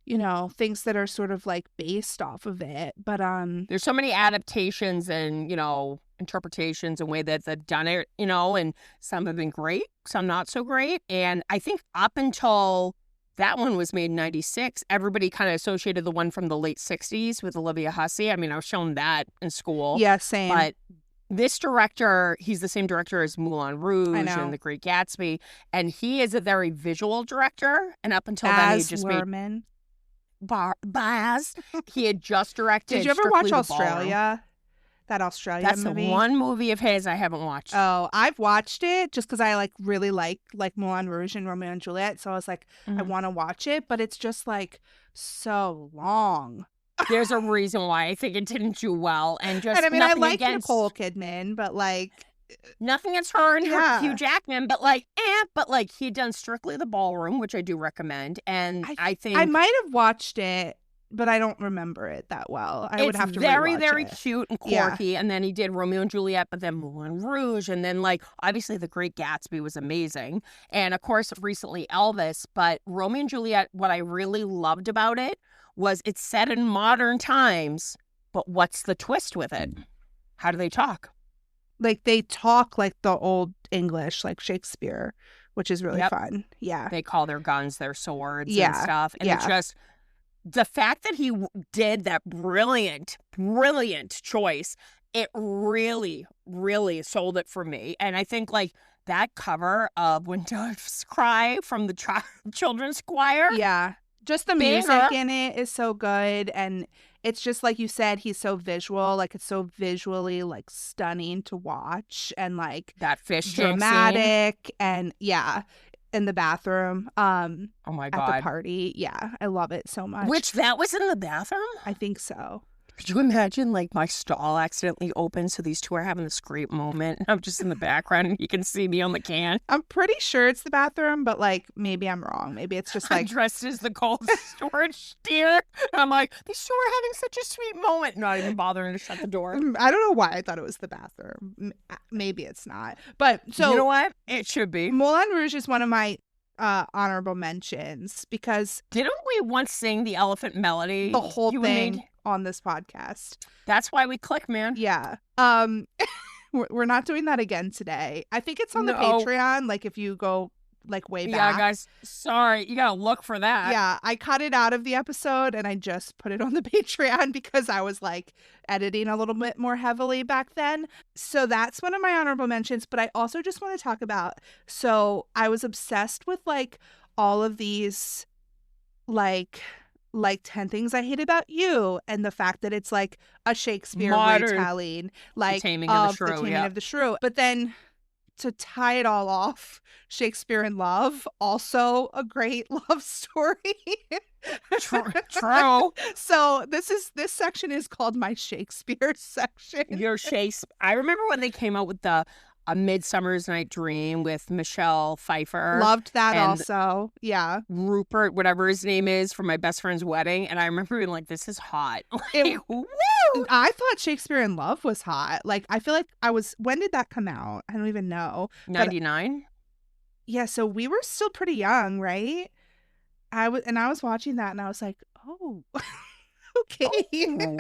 things that are sort of like based off of it. But there's so many adaptations and, interpretations and way that they've done it, you know, and some have been great, some not so great. And I think up until that one was made in 96, everybody kind of associated the one from the late 60s with Olivia Hussey. I mean, I was shown that in school. Yeah, same. But this director, he's the same director as Moulin Rouge and The Great Gatsby. And he is a very visual director. And up until then, he just made Baz. He had just directed. Did you ever Strictly watch the Ballroom. Australia? That Australia That's movie? the one movie of his I haven't watched. Oh, I've watched it just because I really like Moulin Rouge and Romeo and Juliet. So I was like, I want to watch it, but it's just like so long. There's a reason why I think it didn't do well, and just And I mean, I nothing like against Nicole Kidman, but like, nothing against her and Yeah. Hugh Jackman, but he had done Strictly the Ballroom, which I do recommend, and I think I might have watched it, but I don't remember it that well. I would have to very, rewatch very it. cute and Yeah. quirky. And then he did Romeo and Juliet, but then Moulin Rouge, and then obviously The Great Gatsby was amazing, and of course recently Elvis. But Romeo and Juliet, what I really loved about it was it's set in modern times, but what's the twist with it? How do they talk? Like they talk like the old English, like Shakespeare, which is really Yep. fun. Yeah. They call their guns their swords and Yeah, stuff. And yeah. it's just the fact that he did that brilliant choice, it really, really sold it for me. And I think that cover of When Doves Cry from the Children's Choir. Yeah. Just the music Banger. in it is so good. And it's just like you said, he's so visual. Like it's so visually stunning to watch and That fish tank scene. dramatic and in the bathroom. Oh my At God. the party. Yeah. I love it so much. Which that was in the bathroom? I think so. Could you imagine my stall accidentally opened, so these two are having this great moment, and I'm just in the background and you can see me on the can. I'm pretty sure it's the bathroom, but maybe I'm wrong. Maybe it's just I'm dressed as the cold storage deer. And I'm like, these two are having such a sweet moment. Not even bothering to shut the door. I don't know why I thought it was the bathroom. Maybe it's not. But so you know what? It should be. Moulin Rouge is one of my honorable mentions because Didn't we once sing the Elephant Melody? the whole You and me? thing on this podcast. That's why we click, man. Yeah. We're not doing that again today. I think it's on the No. Patreon. If you go way back. Yeah, guys. Sorry. You got to look for that. Yeah, I cut it out of the episode and I just put it on the Patreon because I was editing a little bit more heavily back then. So that's one of my honorable mentions. But I also just want to talk about, so I was obsessed with all of these 10 Things I Hate About You and the fact that it's a Shakespeare Modern retelling The Taming of the Shrew, Taming yeah. of the Shrew. But then to tie it all off, Shakespeare in Love, also a great love story. True. So this section is called my Shakespeare section. Your Shakespeare. I remember when they came out with the A Midsummer's Night Dream with Michelle Pfeiffer. Loved that and also. Yeah. Rupert, whatever his name is, from my best friend's wedding. And I remember being like, this is hot. It- Woo! I thought Shakespeare in Love was hot. I feel like when did that come out? I don't even know. 99? Yeah, so we were still pretty young, right? I was watching that and I was like, oh, okay. Oh.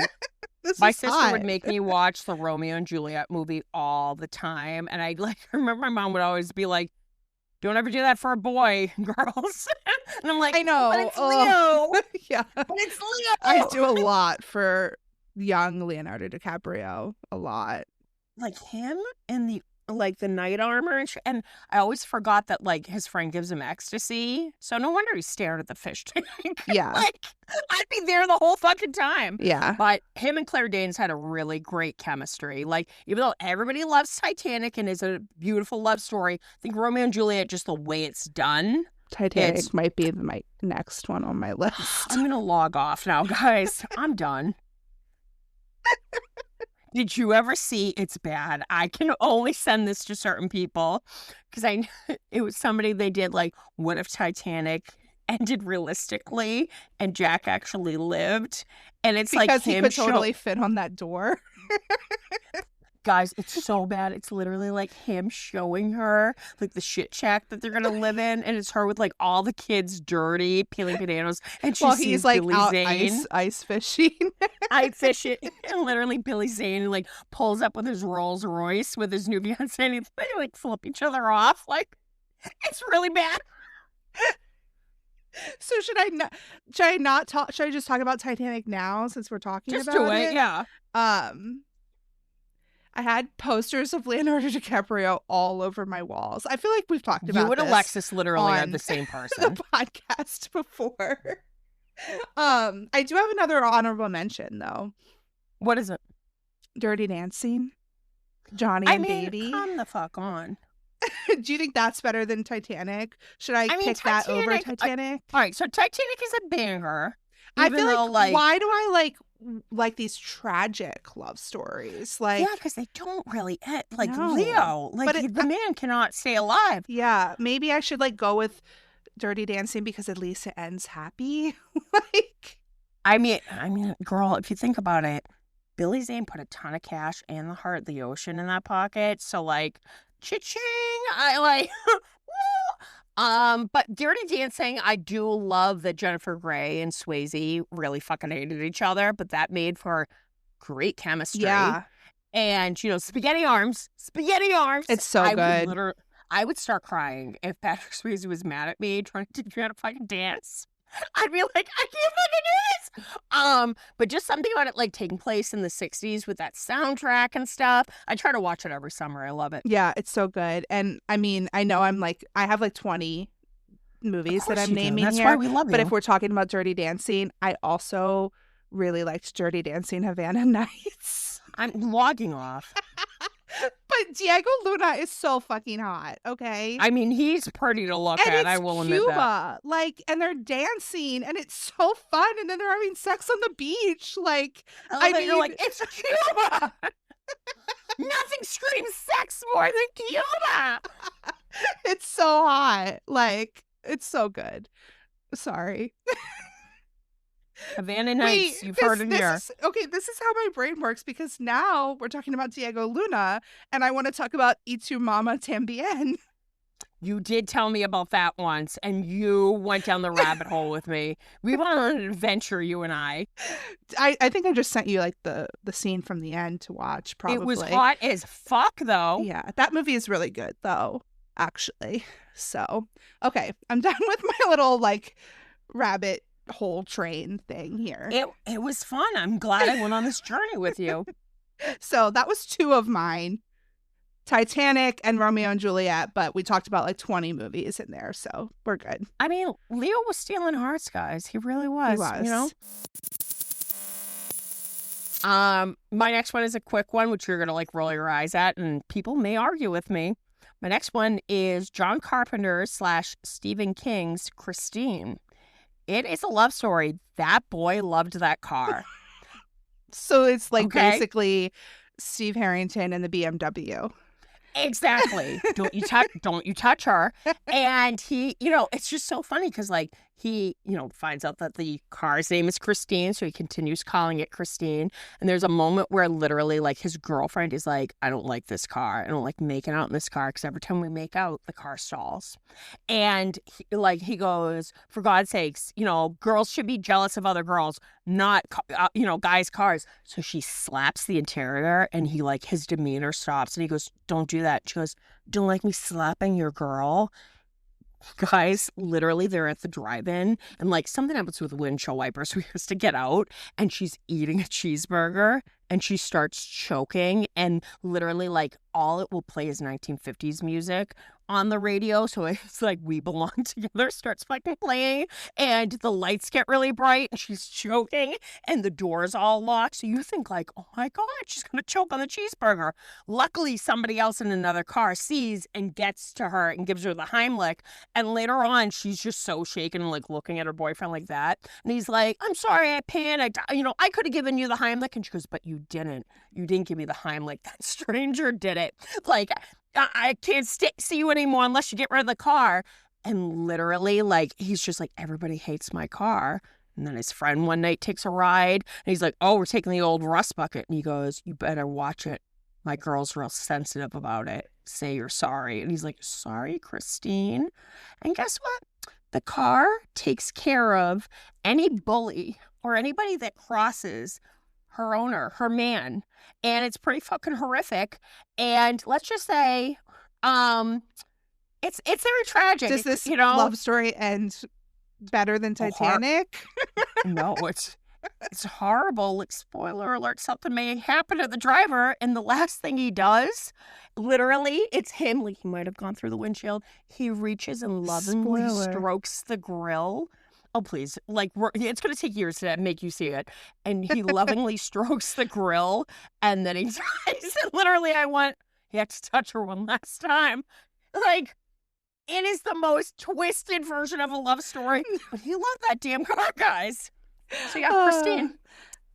This My is sister hot. would make me watch the Romeo and Juliet movie all the time. And I remember my mom would always be like, don't ever do that for a boy, girls. And I'm like, I know. But it's Oh. Leo. Yeah. But it's Leo. I do a lot for young Leonardo DiCaprio. A lot. Him and the knight armor and I always forgot that his friend gives him ecstasy, so no wonder he stared at the fish tank. Yeah. I'd be there the whole fucking time. Yeah. But him and Claire Danes had a really great chemistry. Even though everybody loves Titanic and is a beautiful love story, I think Romeo and Juliet, just the way it's done. Titanic might be my next one on my list. I'm gonna log off now, guys. I'm done. Did you ever see It's Bad? I can only send this to certain people because it was somebody they did what if Titanic ended realistically and Jack actually lived? And it's Because he him could totally fit on that door. Guys, it's so bad. It's literally like him showing her like the shit shack that they're gonna live in, and it's her with like all the kids dirty, peeling bananas, and she Well, sees he's like Billy out Zane. ice fishing. I fish it, and literally Billy Zane like pulls up with his Rolls Royce with his new fiance, and they like flip each other off. Like, it's really bad. So should I not talk? Should I just talk about Titanic now since we're talking Just about do it, yeah. I had posters of Leonardo DiCaprio all over my walls. I feel like we've talked about You and this Alexis literally are on the same the person. podcast before. I do have another honorable mention though. What is it? Dirty Dancing. Johnny I and mean, Baby. come the fuck on. Do you think that's better than Titanic? Should I I mean, pick that over Titanic- Titanic? All right, so Titanic is a banger. I even feel though, like why do I like these tragic love stories? Like, yeah, because they don't really end. Like No. Leo, like But the man cannot stay alive. yeah, maybe I should like go with Dirty Dancing because at least it ends happy. Like, I mean, girl, if you think about it, Billy Zane put a ton of cash and the heart of the ocean in that pocket. So like, cha-ching, I like. But Dirty Dancing, I do love that Jennifer Grey and Swayze really fucking hated each other, but that made for great chemistry. yeah, And, you know, Spaghetti Arms. it's so good. I would start crying if Patrick Swayze was mad at me trying to teach me how to fucking dance. I'd be like, I can't fucking do this. But just something about it like taking place in the 60s with that soundtrack and stuff. I try to watch it every summer. I love it. Yeah, it's so good. And I mean, I know I have like 20 movies Of that course I'm you do. naming That's here. why we love But you. if we're talking about Dirty Dancing, I also really liked Dirty Dancing Havana Nights. I'm logging off. But Diego Luna is so fucking hot, okay? I mean, he's pretty to look and at. it's I will admit Cuba. that. Like, and they're dancing, and it's so fun. And then they're having sex on the beach. Like, I love that you're like, it's Cuba. Nothing screams sex more than Cuba. it's so hot. Like, it's so good. Sorry. Havana Nights, you've heard it here. This is how my brain works because now we're talking about Diego Luna, and I want to talk about Y Tu Mama Tambien. You did tell me about that once, and you went down the rabbit hole with me. We went on an adventure, you and I. I think I just sent you like the scene from the end to watch. Probably It was hot as fuck, though. Yeah, that movie is really good though, actually. So okay, I'm done with my little like rabbit hole train thing here. It was fun. I'm glad I went on this journey with you. So that was two of mine. Titanic and Romeo and Juliet, but we talked about like 20 movies in there, so we're good. I mean, Leo was stealing hearts, guys. He really was. He was. You know? My next one is a quick one, which you're gonna like roll your eyes at, and people may argue with me. My next one is John Carpenter's / Stephen King's Christine. It is a love story. That boy loved that car. So it's like Okay. basically Steve Harrington and the BMW. Exactly. Don't you touch her. And he, you know, it's just so funny because like he, you know, finds out that the car's name is Christine, so he continues calling it Christine. And there's a moment where literally like his girlfriend is like, I don't like this car. I don't like making out in this car because every time we make out, the car stalls. And he goes, for God's sakes, you know, girls should be jealous of other girls, not, you know, guys' cars. So she slaps the interior and he like his demeanor stops and he goes, don't do that. She goes, don't like me slapping your girl. Guys, literally, they're at the drive-in and like something happens with the windshield wipers. So he has to get out and she's eating a cheeseburger and she starts choking and literally like all it will play is 1950s music on the radio. So it's like We Belong Together starts fucking playing and the lights get really bright and she's choking and the door's all locked. So you think like, oh my God, she's going to choke on the cheeseburger. Luckily, somebody else in another car sees and gets to her and gives her the Heimlich. And later on, she's just so shaken and like looking at her boyfriend like that. And he's like, I'm sorry, I panicked. You know, I could have given you the Heimlich. And she goes, but you didn't. You didn't give me the Heimlich. That stranger did it. Like, I can't see you anymore unless you get rid of the car. And literally, like, he's just like, everybody hates my car. And then his friend one night takes a ride. And he's like, oh, we're taking the old rust bucket. And he goes, you better watch it. My girl's real sensitive about it. Say you're sorry. And he's like, sorry, Christine. And guess what? The car takes care of any bully or anybody that crosses her owner, her man. And it's pretty fucking horrific. And let's just say, it's very tragic. Does this you know, love story end better than Titanic? No, it's horrible. Like, spoiler alert, something may happen to the driver. And the last thing he does, literally, it's him. Like, he might have gone through the windshield. He reaches and lovingly Spoiler. strokes the grill. Oh, please. Like, it's going to take years to make you see it. And he lovingly strokes the grill. And then he tries. And literally, he had to touch her one last time. Like, it is the most twisted version of a love story. But he loved that damn car, guys. So yeah, Christine.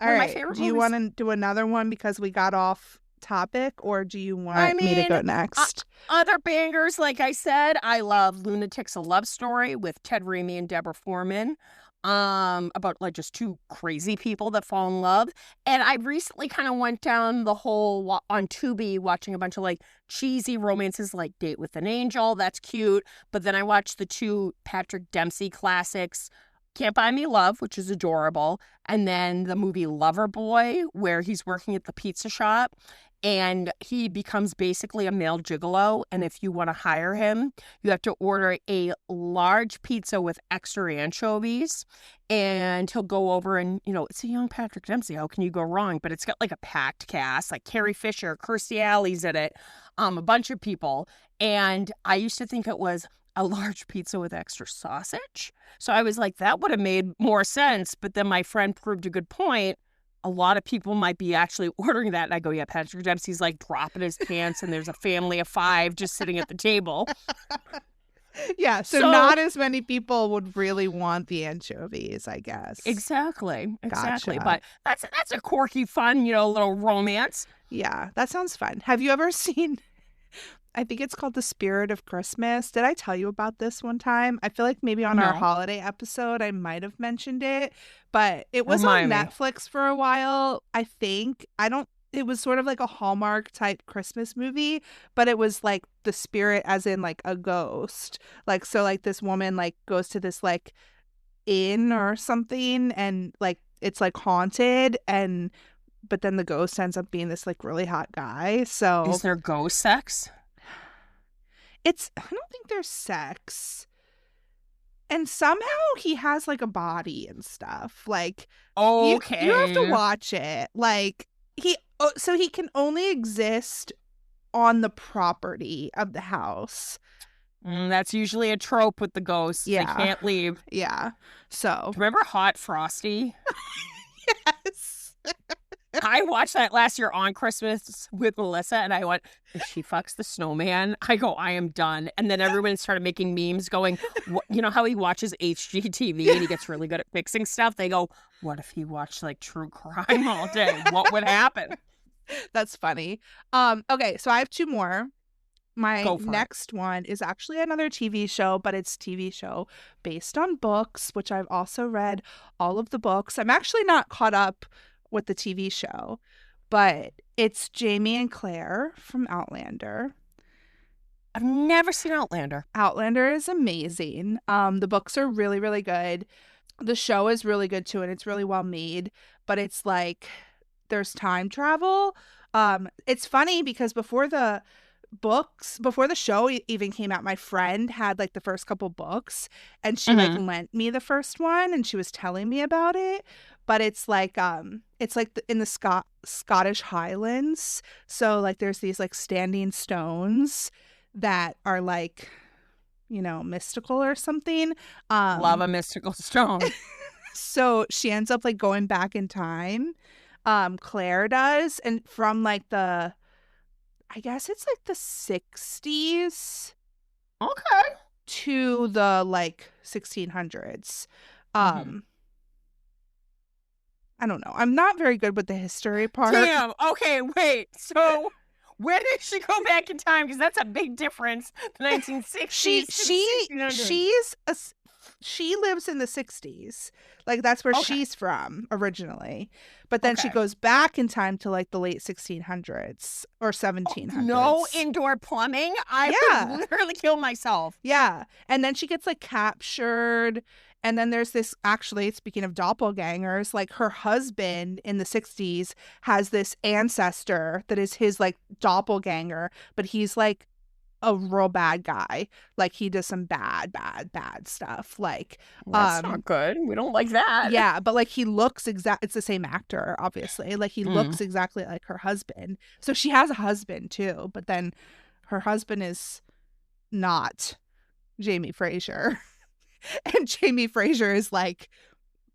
All one of my right. favorite Do you movies. want to do another one because we got off topic, or do you want me to go next? Other bangers, like I said, I love Lunatics: A Love Story with Ted Raimi and Deborah Foreman. About like just two crazy people that fall in love. And I recently kind of went down the whole on Tubi watching a bunch of like cheesy romances like Date with an Angel. That's cute. But then I watched the two Patrick Dempsey classics, Can't Buy Me Love, which is adorable, and then the movie Loverboy, where he's working at the pizza shop and he becomes basically a male gigolo. And if you want to hire him, you have to order a large pizza with extra anchovies, and he'll go over and, you know, it's a young Patrick Dempsey. How can you go wrong? But it's got like a packed cast, like Carrie Fisher, Kirstie Alley's in it, a bunch of people. And I used to think it was a large pizza with extra sausage. So I was like, that would have made more sense. But then my friend proved a good point. A lot of people might be actually ordering that. And I go, yeah, Patrick Dempsey's like dropping his pants and there's a family of 5 just sitting at the table. Yeah, so not as many people would really want the anchovies, I guess. Exactly. Gotcha. But that's a quirky, fun, you know, little romance. Yeah, that sounds fun. Have you ever seen, I think it's called The Spirit of Christmas. Did I tell you about this one time? I feel like maybe on our No. holiday episode, I might have mentioned it, but it was Remind on me. Netflix for a while, I think. It was sort of like a Hallmark type Christmas movie, but it was like the spirit as in like a ghost. Like, so like this woman like goes to this like inn or something and like it's like haunted, and but then the ghost ends up being this like really hot guy. So Is there ghost sex? I don't think there's sex. And somehow he has like a body and stuff. Like Okay. you have to watch it. Like so he can only exist on the property of the house. That's usually a trope with the ghosts. Yeah. They can't leave. Yeah. So Remember Hot Frosty? yes. I watched that last year on Christmas with Melissa, and I went, if she fucks the snowman, I go, I am done. And then everyone started making memes going, you know how he watches HGTV and he gets really good at fixing stuff? They go, what if he watched like true crime all day? What would happen? That's funny. Okay, so I have 2 more. My Go for it. next one is actually another TV show, but it's TV show based on books, which I've also read all of the books. I'm actually not caught up with the TV show, but it's Jamie and Claire from Outlander. I've never seen Outlander. Outlander is amazing. The books are really, really good. The show is really good too, and it's really well made, but it's like there's time travel. It's funny because before the show even came out, my friend had like the first couple books, and she like lent me the first one, and she was telling me about it. But it's like in the Scottish Highlands, so like there's these like standing stones that are like, you know, mystical or something. Love a mystical stone. So she ends up like going back in time. Claire does, and from like I guess it's like the 60s Okay. to the like 1600s. I don't know. I'm not very good with the history part. Damn. Okay, wait. So where did she go back in time? Because that's a big difference. The 1960s. to the 1600s. She's she lives in the 60s. Like, that's where Okay. she's from originally. But then she Okay. goes back in time to like the late 1600s or 1700s. No indoor plumbing? I Yeah. would literally kill myself. Yeah. And then she gets like captured. And then there's this, actually, speaking of doppelgangers, like her husband in the 60s has this ancestor that is his like doppelganger, but he's like a real bad guy. Like, he does some bad stuff. Like, That's not good. We don't like that. yeah, but like he looks it's the same actor, obviously. Like, he looks exactly like her husband. So she has a husband too, but then her husband is not Jamie Fraser. And Jamie Fraser is like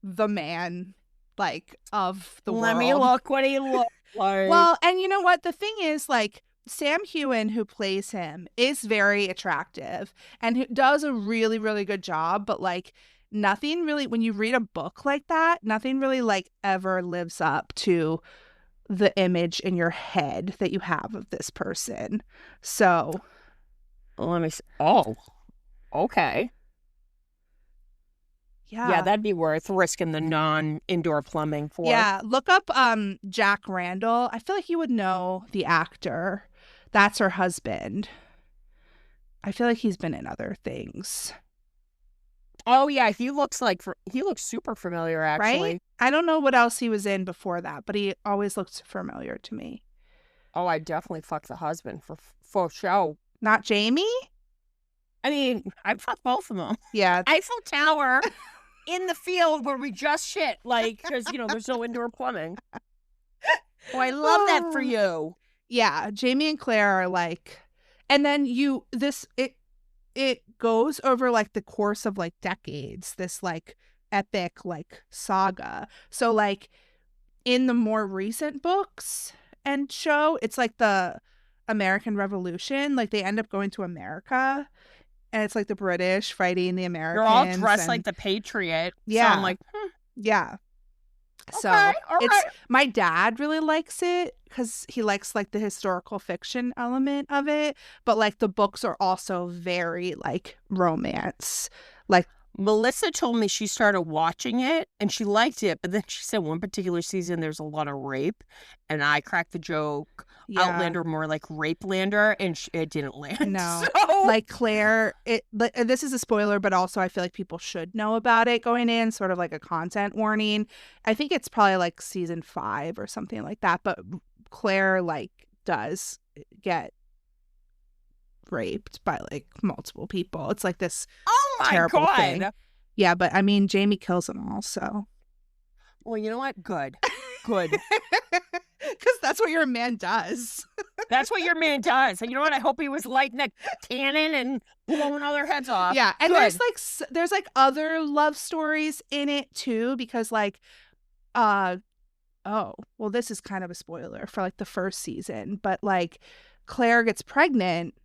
the man, like, of the world. Let me look what he looks like. Well, and you know what? The thing is, like, Sam Heughan, who plays him, is very attractive and who does a really, really good job. But like, nothing really, when you read a book like that, nothing really like ever lives up to the image in your head that you have of this person. So let me see. Oh, okay. Yeah, that'd be worth risking the non-indoor plumbing for. Yeah, look up Jack Randall. I feel like you would know the actor. That's her husband. I feel like he's been in other things. Oh yeah, he looks super familiar actually. Right? I don't know what else he was in before that, but he always looked familiar to me. Oh, I definitely fucked the husband for show. Not Jamie? I mean, I'd fuck both of them. Yeah. Eiffel Tower in the field where we just shit, like, because, there's no indoor plumbing. Oh, I love that for you. Yeah, Jamie and Claire are like, and then it goes over like the course of like decades, this like epic like saga. So like in the more recent books and show, it's like the American Revolution. Like, they end up going to America. And it's like the British fighting the Americans. They're all dressed like the Patriot. Yeah. So I'm like, yeah. So okay, all it's right. my dad really likes it because he likes like the historical fiction element of it. But like the books are also very like romance. Like, Melissa told me she started watching it and she liked it, but then she said one particular season there's a lot of rape, and I cracked the joke. yeah. Outlander more like Rapelander, and it didn't land. No. So... Like, Claire, this is a spoiler, but also I feel like people should know about it going in, sort of like a content warning. I think it's probably like season 5 or something like that, but Claire like does get raped by like multiple people. It's like this Oh my terrible God. thing. Yeah, but I mean, Jamie kills them all, so. Well, you know what? Good. Good. Because that's what your man does. That's what your man does. And you know what? I hope he was lighting a cannon and blowing all their heads off. Yeah, and Good. there's like other love stories in it too, because like, oh, well, this is kind of a spoiler for like the first season, but like Claire gets pregnant,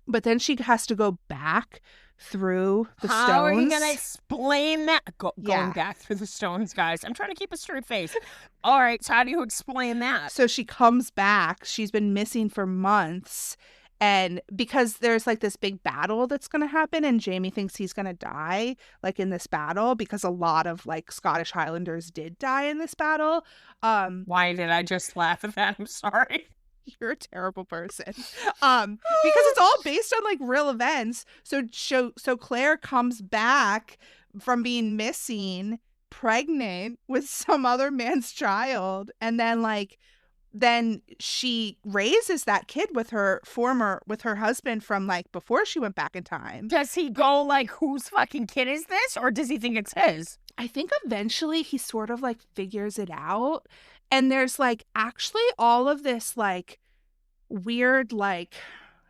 but then she has to go back through the stones. How are you going to explain that? Yeah. Going back through the stones, guys. I'm trying to keep a straight face. All right, so how do you explain that? So she comes back. She's been missing for months. And because there's like this big battle that's going to happen, and Jamie thinks he's going to die like in this battle, because a lot of like Scottish Highlanders did die in this battle. Why did I just laugh at that? I'm sorry. You're a terrible person. Because it's all based on like real events. So Claire comes back from being missing, pregnant with some other man's child, and then she raises that kid with her husband from like before she went back in time. Does he go like, whose fucking kid is this? Or does he think it's his? I think eventually he sort of like figures it out. And there's like actually all of this like weird like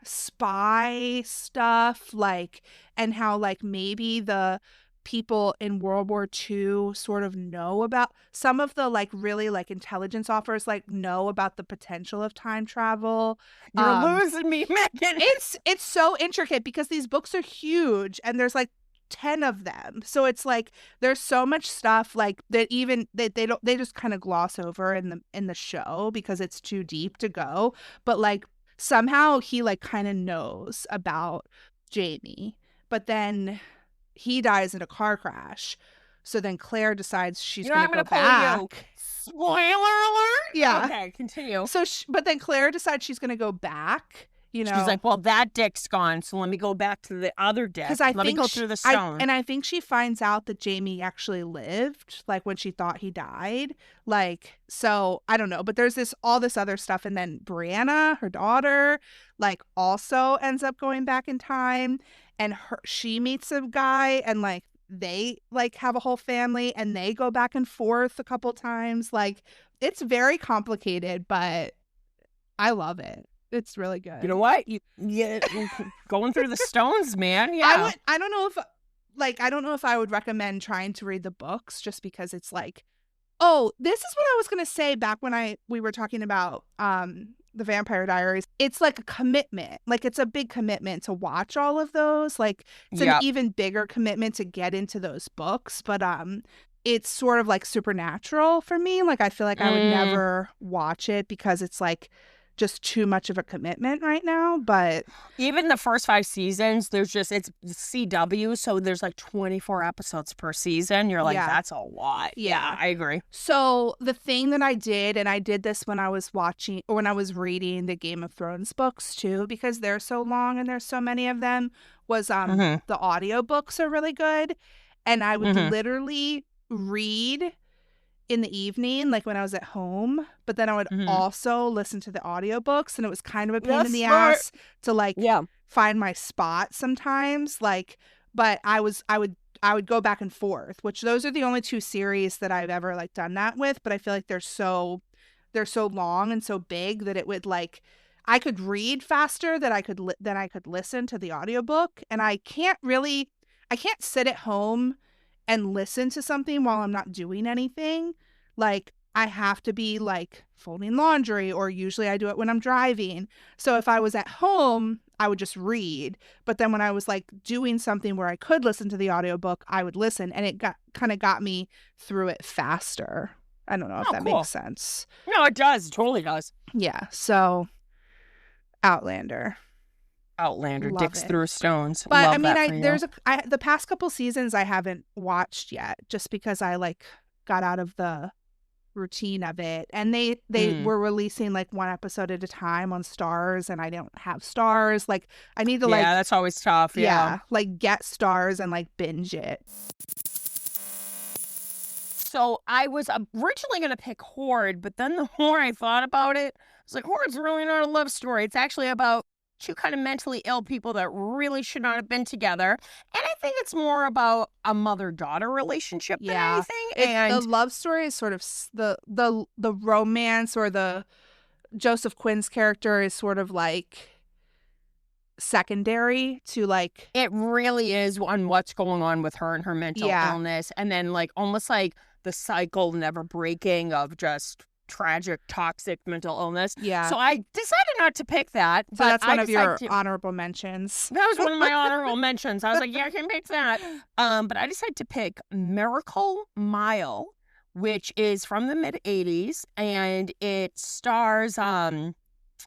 spy stuff, like, and how like maybe the people in World War II sort of know about some of the like really like intelligence offers, like know about the potential of time travel. You're losing me, Megan. It's so intricate because these books are huge and there's like 10 of them. So it's like there's so much stuff like that even they just kind of gloss over in the show because it's too deep to go. But like somehow he like kind of knows about Jamie. But then he dies in a car crash. So then Claire decides she's You know, going to I'm go gonna pull you. back. Spoiler alert. Yeah. Okay, continue. So, but then Claire decides she's going to go back. You know, She's like, well, that dick's gone, so let me go back to the other dick. because I let think me go through the stone. and I think she finds out that Jamie actually lived, like when she thought he died. Like, so I don't know, but there's all this other stuff, and then Brianna, her daughter, like also ends up going back in time, and she meets a guy, and like they like have a whole family, and they go back and forth a couple times. Like, it's very complicated, but I love it. It's really good. You know what? You going through the stones, man. Yeah. I don't know if I would recommend trying to read the books, just because it's like, oh, this is what I was gonna say back when we were talking about the Vampire Diaries. It's like a commitment. Like, it's a big commitment to watch all of those. Like, it's an even bigger commitment to get into those books. But it's sort of like supernatural for me. Like, I feel like I would never watch it because it's like just too much of a commitment right now. But even the first 5 seasons, it's CW, so there's like 24 episodes per season. You're like, that's a lot. Yeah, I agree. So the thing that I did, and I did this when I was reading the Game of Thrones books too, because they're so long and there's so many of them, was the audiobooks are really good. And I would literally read in the evening, like when I was at home, but then I would also listen to the audiobooks, and it was kind of a pain in the ass to like find my spot sometimes. Like, but I would go back and forth, which those are the only 2 series that I've ever like done that with. But I feel like they're so long and so big that it would like, I could read faster than I could listen to the audiobook. And I can't sit at home and listen to something while I'm not doing anything. Like, I have to be like folding laundry, or usually I do it when I'm driving. So if I was at home, I would just read. But then when I was like doing something where I could listen to the audiobook, I would listen, and it got me through it faster. I don't know if that makes sense. No, it does. It totally does. Yeah. So Outlander, Love Dicks it. Through Stones. But love I mean, the past couple seasons I haven't watched yet, just because I like got out of the routine of it, and they were releasing like 1 episode at a time on Stars, and I don't have Stars. Like, I need to that's always tough. Like get Stars and like binge it. So I was originally going to pick Horde, but then the more I thought about it, I was like, Horde's really not a love story. It's actually about 2 kind of mentally ill people that really should not have been together. And I think it's more about a mother-daughter relationship than anything. And the love story is sort of the romance, or the Joseph Quinn's character is sort of like secondary to like. It really is on what's going on with her and her mental illness. And then like almost like the cycle never breaking of just tragic, toxic mental illness. Yeah. So I decided not to pick that. So that's one of your honorable mentions. That was one of my honorable mentions. I was like, yeah, I can pick that. But I decided to pick Miracle Mile, which is from the mid-'80s, and it stars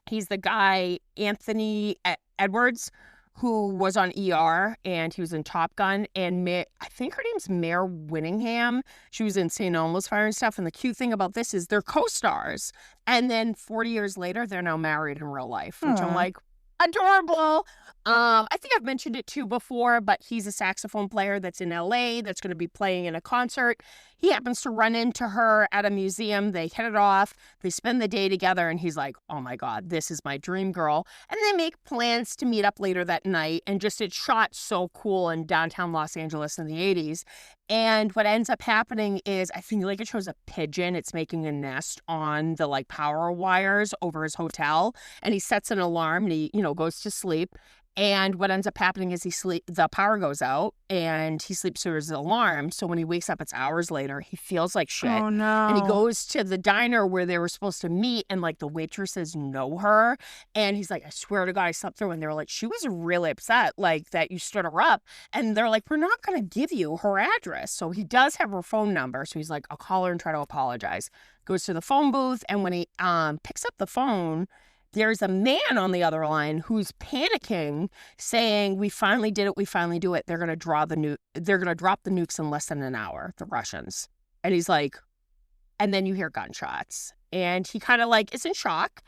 he's the guy Anthony Edwards, who was on ER, and he was in Top Gun, and I think her name's Mare Winningham. She was in St. Elmo's Fire and stuff, and the cute thing about this is they're co-stars, and then 40 years later, they're now married in real life, which I'm like, adorable. I think I've mentioned it too before, but he's a saxophone player that's in LA that's going to be playing in a concert. He happens to run into her at a museum. They hit it off. They spend the day together, and he's like, oh my God, this is my dream girl. And they make plans to meet up later that night, and just it's shot so cool in downtown Los Angeles in the 80s. And what ends up happening is, I think like it shows a pigeon. It's making a nest on the like power wires over his hotel, and he sets an alarm, and he, goes to sleep. And what ends up happening is the power goes out, and he sleeps through his alarm. So when he wakes up, it's hours later. He feels like shit. Oh, no. And he goes to the diner where they were supposed to meet, and like the waitresses know her. And he's like, I swear to God, I slept through. And they were like, she was really upset, like that you stood her up. And they're like, we're not going to give you her address. So he does have her phone number. So he's like, I'll call her and try to apologize. Goes to the phone booth. And when he picks up the phone, there's a man on the other line who's panicking, saying, "We finally did it. We finally do it. They're gonna They're gonna drop the nukes in less than an hour. The Russians." And he's like, and then you hear gunshots, and he kind of like is in shock,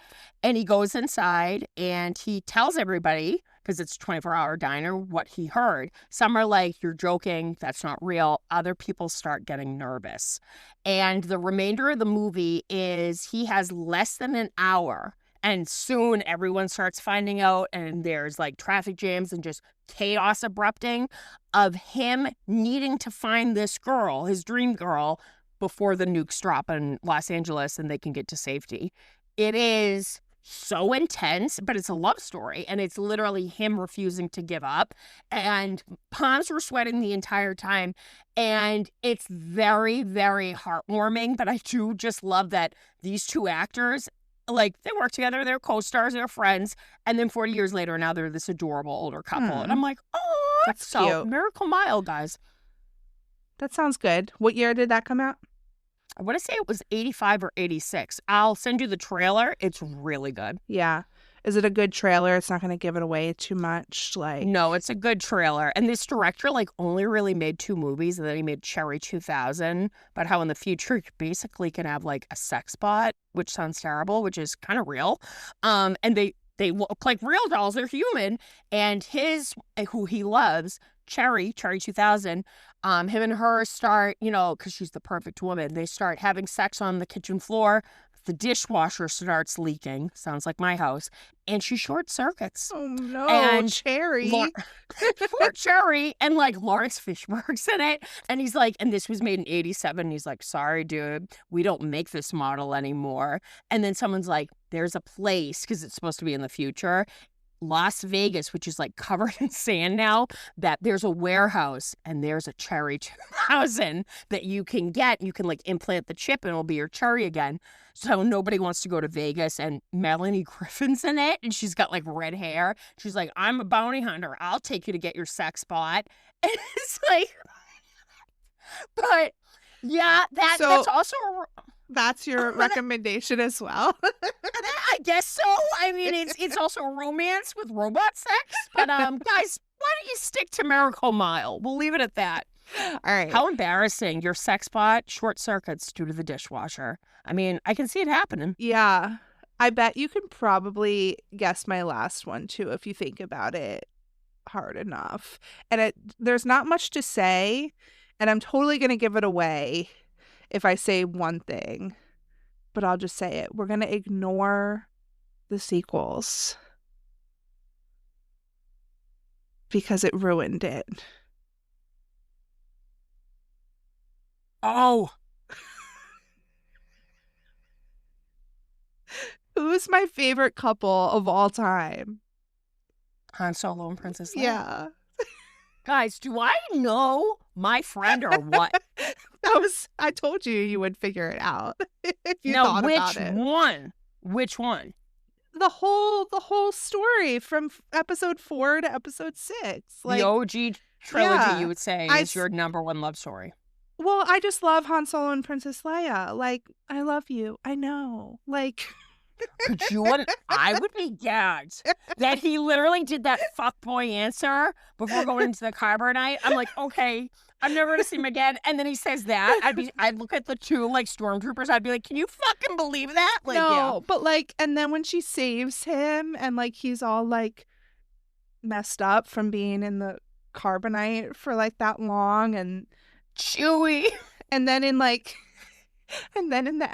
and he goes inside and he tells everybody, because it's a 24-hour diner, what he heard. Some are like, "You're joking. That's not real." Other people start getting nervous. And the remainder of the movie is he has less than an hour. And soon everyone starts finding out, and there's like traffic jams and just chaos erupting of him needing to find this girl, his dream girl, before the nukes drop in Los Angeles and they can get to safety. It is so intense, but it's a love story, and it's literally him refusing to give up, and palms were sweating the entire time, and it's very, very heartwarming. But I do just love that these two actors, like, they work together, they're co-stars, they're friends, and then 40 years later now they're this adorable older couple. And I'm like, oh, That's so cute. Miracle Mile, guys. That sounds good. What year did that come out? I want to say it was 85 or 86. I'll send you the trailer. It's really good. Yeah. Is it a good trailer? It's not going to give it away too much. Like, No, it's a good trailer. And this director like only really made 2 movies, and then he made Cherry 2000, but how in the future you basically can have like a sex bot, which sounds terrible, which is kind of real. And they look like real dolls. They're human. And who he loves, Cherry 2000, him and her start, because she's the perfect woman, they start having sex on the kitchen floor. The dishwasher starts leaking. Sounds like my house. And she short circuits. oh no, And Cherry. Poor Cherry. And like Lawrence Fishburne's in it. And he's like, and this was made in 87. He's like, "Sorry, dude, we don't make this model anymore." And then someone's like, "There's a place," because it's supposed to be in the future, Las Vegas, which is like covered in sand now, that there's a warehouse and there's a Cherry 2000 that you can get. You can like implant the chip and it'll be your Cherry again. So nobody wants to go to Vegas, and Melanie Griffin's in it, and she's got like red hair. She's like, "I'm a bounty hunter. I'll take you to get your sex bot." And it's like, but yeah, that's also That's your recommendation as well. I guess so. I mean, it's also a romance with robot sex. But guys, why don't you stick to Miracle Mile? We'll leave it at that. All right. How embarrassing. Your sex bot short circuits due to the dishwasher. I mean, I can see it happening. Yeah. I bet you can probably guess my last one too if you think about it hard enough. And there's not much to say, and I'm totally going to give it away if I say one thing, but I'll just say it. We're going to ignore the sequels because it ruined it. Oh, Who's my favorite couple of all time? Han Solo and Princess Leia. Yeah. Guys, do I know my friend or what? I told you would figure it out if you Now, thought about which it. one? Which one? The whole story from episode 4 to episode 6. Like, the OG trilogy, yeah, you would say, I is your number one love story. well, I just love Han Solo and Princess Leia. Like, I love you. I know. Like, Could you? I would be gagged that he literally did that fuckboy answer before going into the carbonite. I'm like, okay, I'm never gonna see him again. And then he says that. I'd look at the 2 like stormtroopers. I'd be like, can you fucking believe that? Like, no, yeah. but like, and then when she saves him and like he's all like messed up from being in the carbonite for like that long, and Chewie. and then in like. And then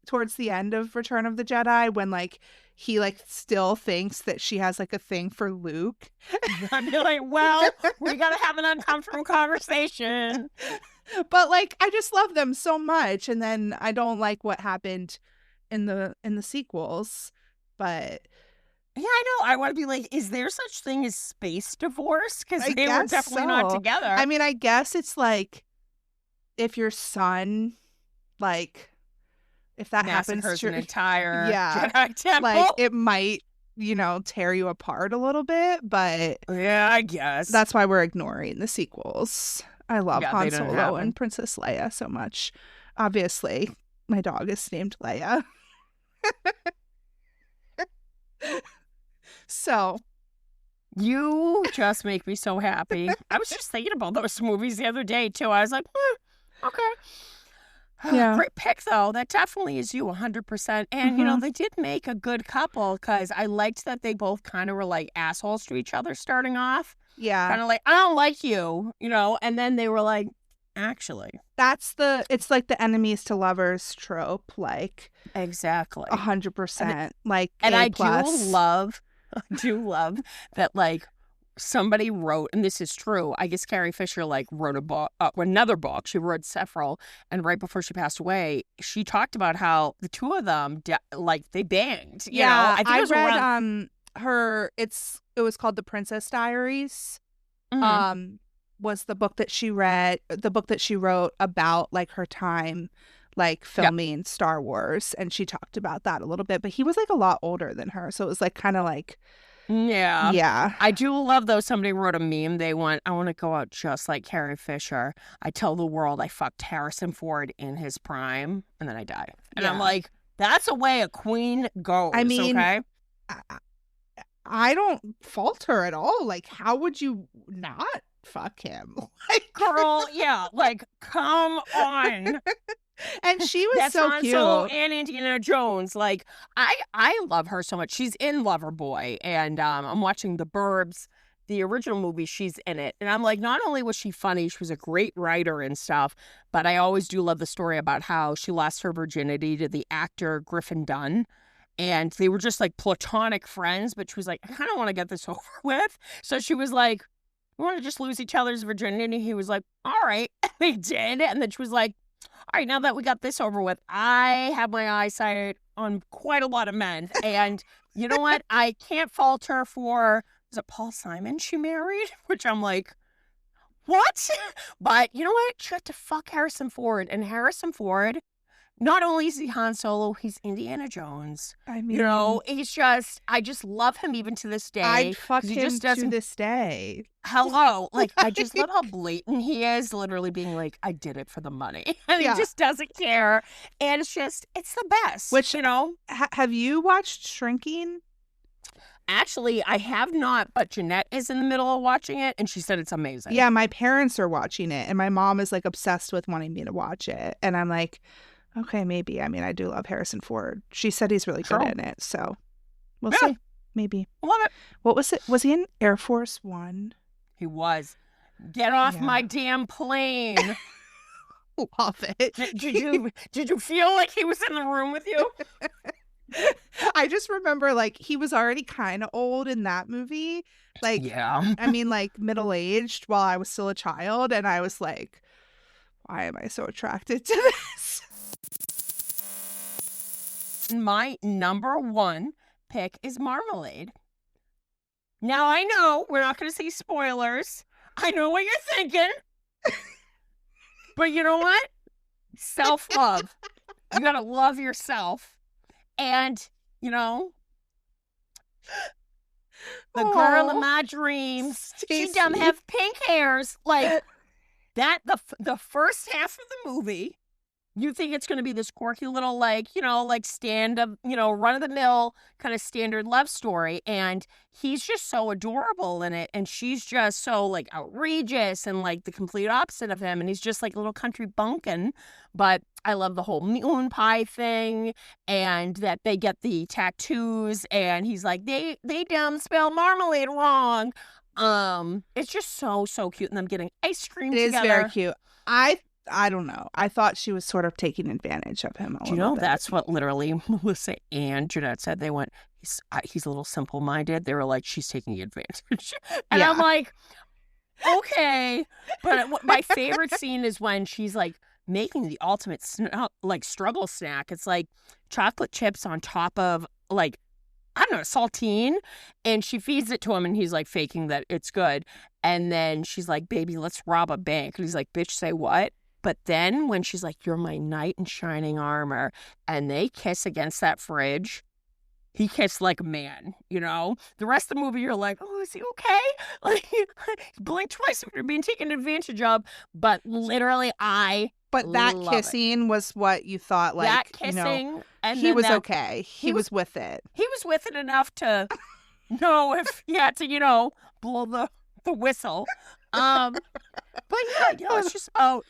towards the end of Return of the Jedi, when like he like still thinks that she has like a thing for Luke, I'd be like, well, we gotta have an uncomfortable conversation. but like I just love them so much, and then I don't like what happened in the sequels, but Yeah, I know. I want to be like, is there such thing as space divorce? Because I they were guess definitely not so. together. I mean, I guess it's like if your son, like, if that happens massacres to an entire Yeah. Jedi temple. like, it might, tear you apart a little bit, but Yeah, I guess. that's why we're ignoring the sequels. I love Yeah, they Han didn't Solo happen. and Princess Leia so much. Obviously, my dog is named Leia. So You just make me so happy. I was just thinking about those movies the other day, too. I was like, okay. Yeah. Great pick, though. That definitely is you 100%. And, you know, they did make a good couple because I liked that they both kind of were like assholes to each other starting off. yeah, Kind of like, I don't like you, you know, and then they were like, actually. it's like the enemies to lovers trope, like Exactly. 100%, like And A I plus. do love that, like, somebody wrote, and this is true, I guess Carrie Fisher, like, wrote a book, another book. She wrote several, and right before she passed away, she talked about how the two of them, like, they banged, you know? Yeah, I think I it was read around... it was called The Princess Diaries. Mhm. Was the book that she wrote about like her time like Yeah. filming Star Wars, and she talked about that a little bit, but he was like a lot older than her, so it was like kind of like Yeah. yeah. I do love, though, somebody wrote a meme. I want to go out just like Carrie Fisher. I tell the world I fucked Harrison Ford in his prime, and then I die. And I'm Yeah. like, that's a way a queen goes, I mean, okay? I, I don't fault her at all. Like, how would you not fuck him? Like, Girl, yeah, like, come on. and she was That's so Han cute. Solo and Indiana Jones. Like, I love her so much. She's in Loverboy, and I'm watching The Burbs, the original movie. She's in it, and I'm like, not only was she funny, she was a great writer and stuff, but I always do love the story about how she lost her virginity to the actor Griffin Dunn. And they were just like platonic friends, but she was like, I kind of want to get this over with. So she was like, we want to just lose each other's virginity. He was like, all right. They did. And then she was like, all right, now that we got this over with, I have my eyesight on quite a lot of men. And you know what? I can't fault her for, was it Paul Simon she married? Which I'm like, what? But you know what? She got to fuck Harrison Ford. And Harrison Ford, not only is he Han Solo, he's Indiana Jones. I mean, You know, he's just, I just love him even to this day. I'd fuck 'cause he him just to doesn't, this day. hello. Like, I just love how blatant he is, literally being like, I did it for the money. And Yeah. he just doesn't care. And it's just, it's the best. Which- you know? Have you watched Shrinking? Actually, I have not, but Jeanette is in the middle of watching it, and she said it's amazing. Yeah, my parents are watching it, and my mom is like obsessed with wanting me to watch it, and I'm like, okay, maybe. I mean, I do love Harrison Ford. She said he's really good Sure. in it, so we'll Yeah. see. Maybe. Love it. What was it? Was he in Air Force One? He was. Get off Yeah. my damn plane. Love it. Did you feel like he was in the room with you? I just remember like he was already kind of old in that movie. Like, Yeah. I mean, like middle-aged while I was still a child, and I was like, why am I so attracted to this? My number one pick is Marmalade. Now, I know we're not going to see spoilers. I know what you're thinking. But you know what? Self-love. You got to love yourself. And, you know, the girl of Aw, my dreams, she Stacey. dumb have pink hairs. Like, that, the first half of the movie, you think it's going to be this quirky little, like, you know, like stand-up, you know, run-of-the-mill kind of standard love story. And he's just so adorable in it. And she's just so, like, outrageous and, like, the complete opposite of him. And he's just, like, a little country bumpkin. But I love the whole moon pie thing and that they get the tattoos. And he's like, they dumb spell marmalade wrong. It's just so cute. And them getting ice cream It is together. very cute. I don't know. I thought she was sort of taking advantage of him. Do you know that's what literally Melissa and Jeanette said? They went, he's a little simple-minded. They were like, she's taking advantage. And Yeah. I'm like, okay. But my favorite scene is when she's like making the ultimate like struggle snack. It's like chocolate chips on top of like, I don't know, saltine. And she feeds it to him and he's like faking that it's good. And then she's like, baby, let's rob a bank. And he's like, bitch, say what? But then when she's like, you're my knight in shining armor, and they kiss against that fridge, he kissed like a man, you know? The rest of the movie, you're like, oh, is he okay? Like, blink twice if you're being taken advantage of. But literally, But that love it. kissing was what you thought, like, that you know, kissing, and he then was that, okay. He was with it. He was with it enough to know if he had to, blow the whistle. But yeah, it's just about,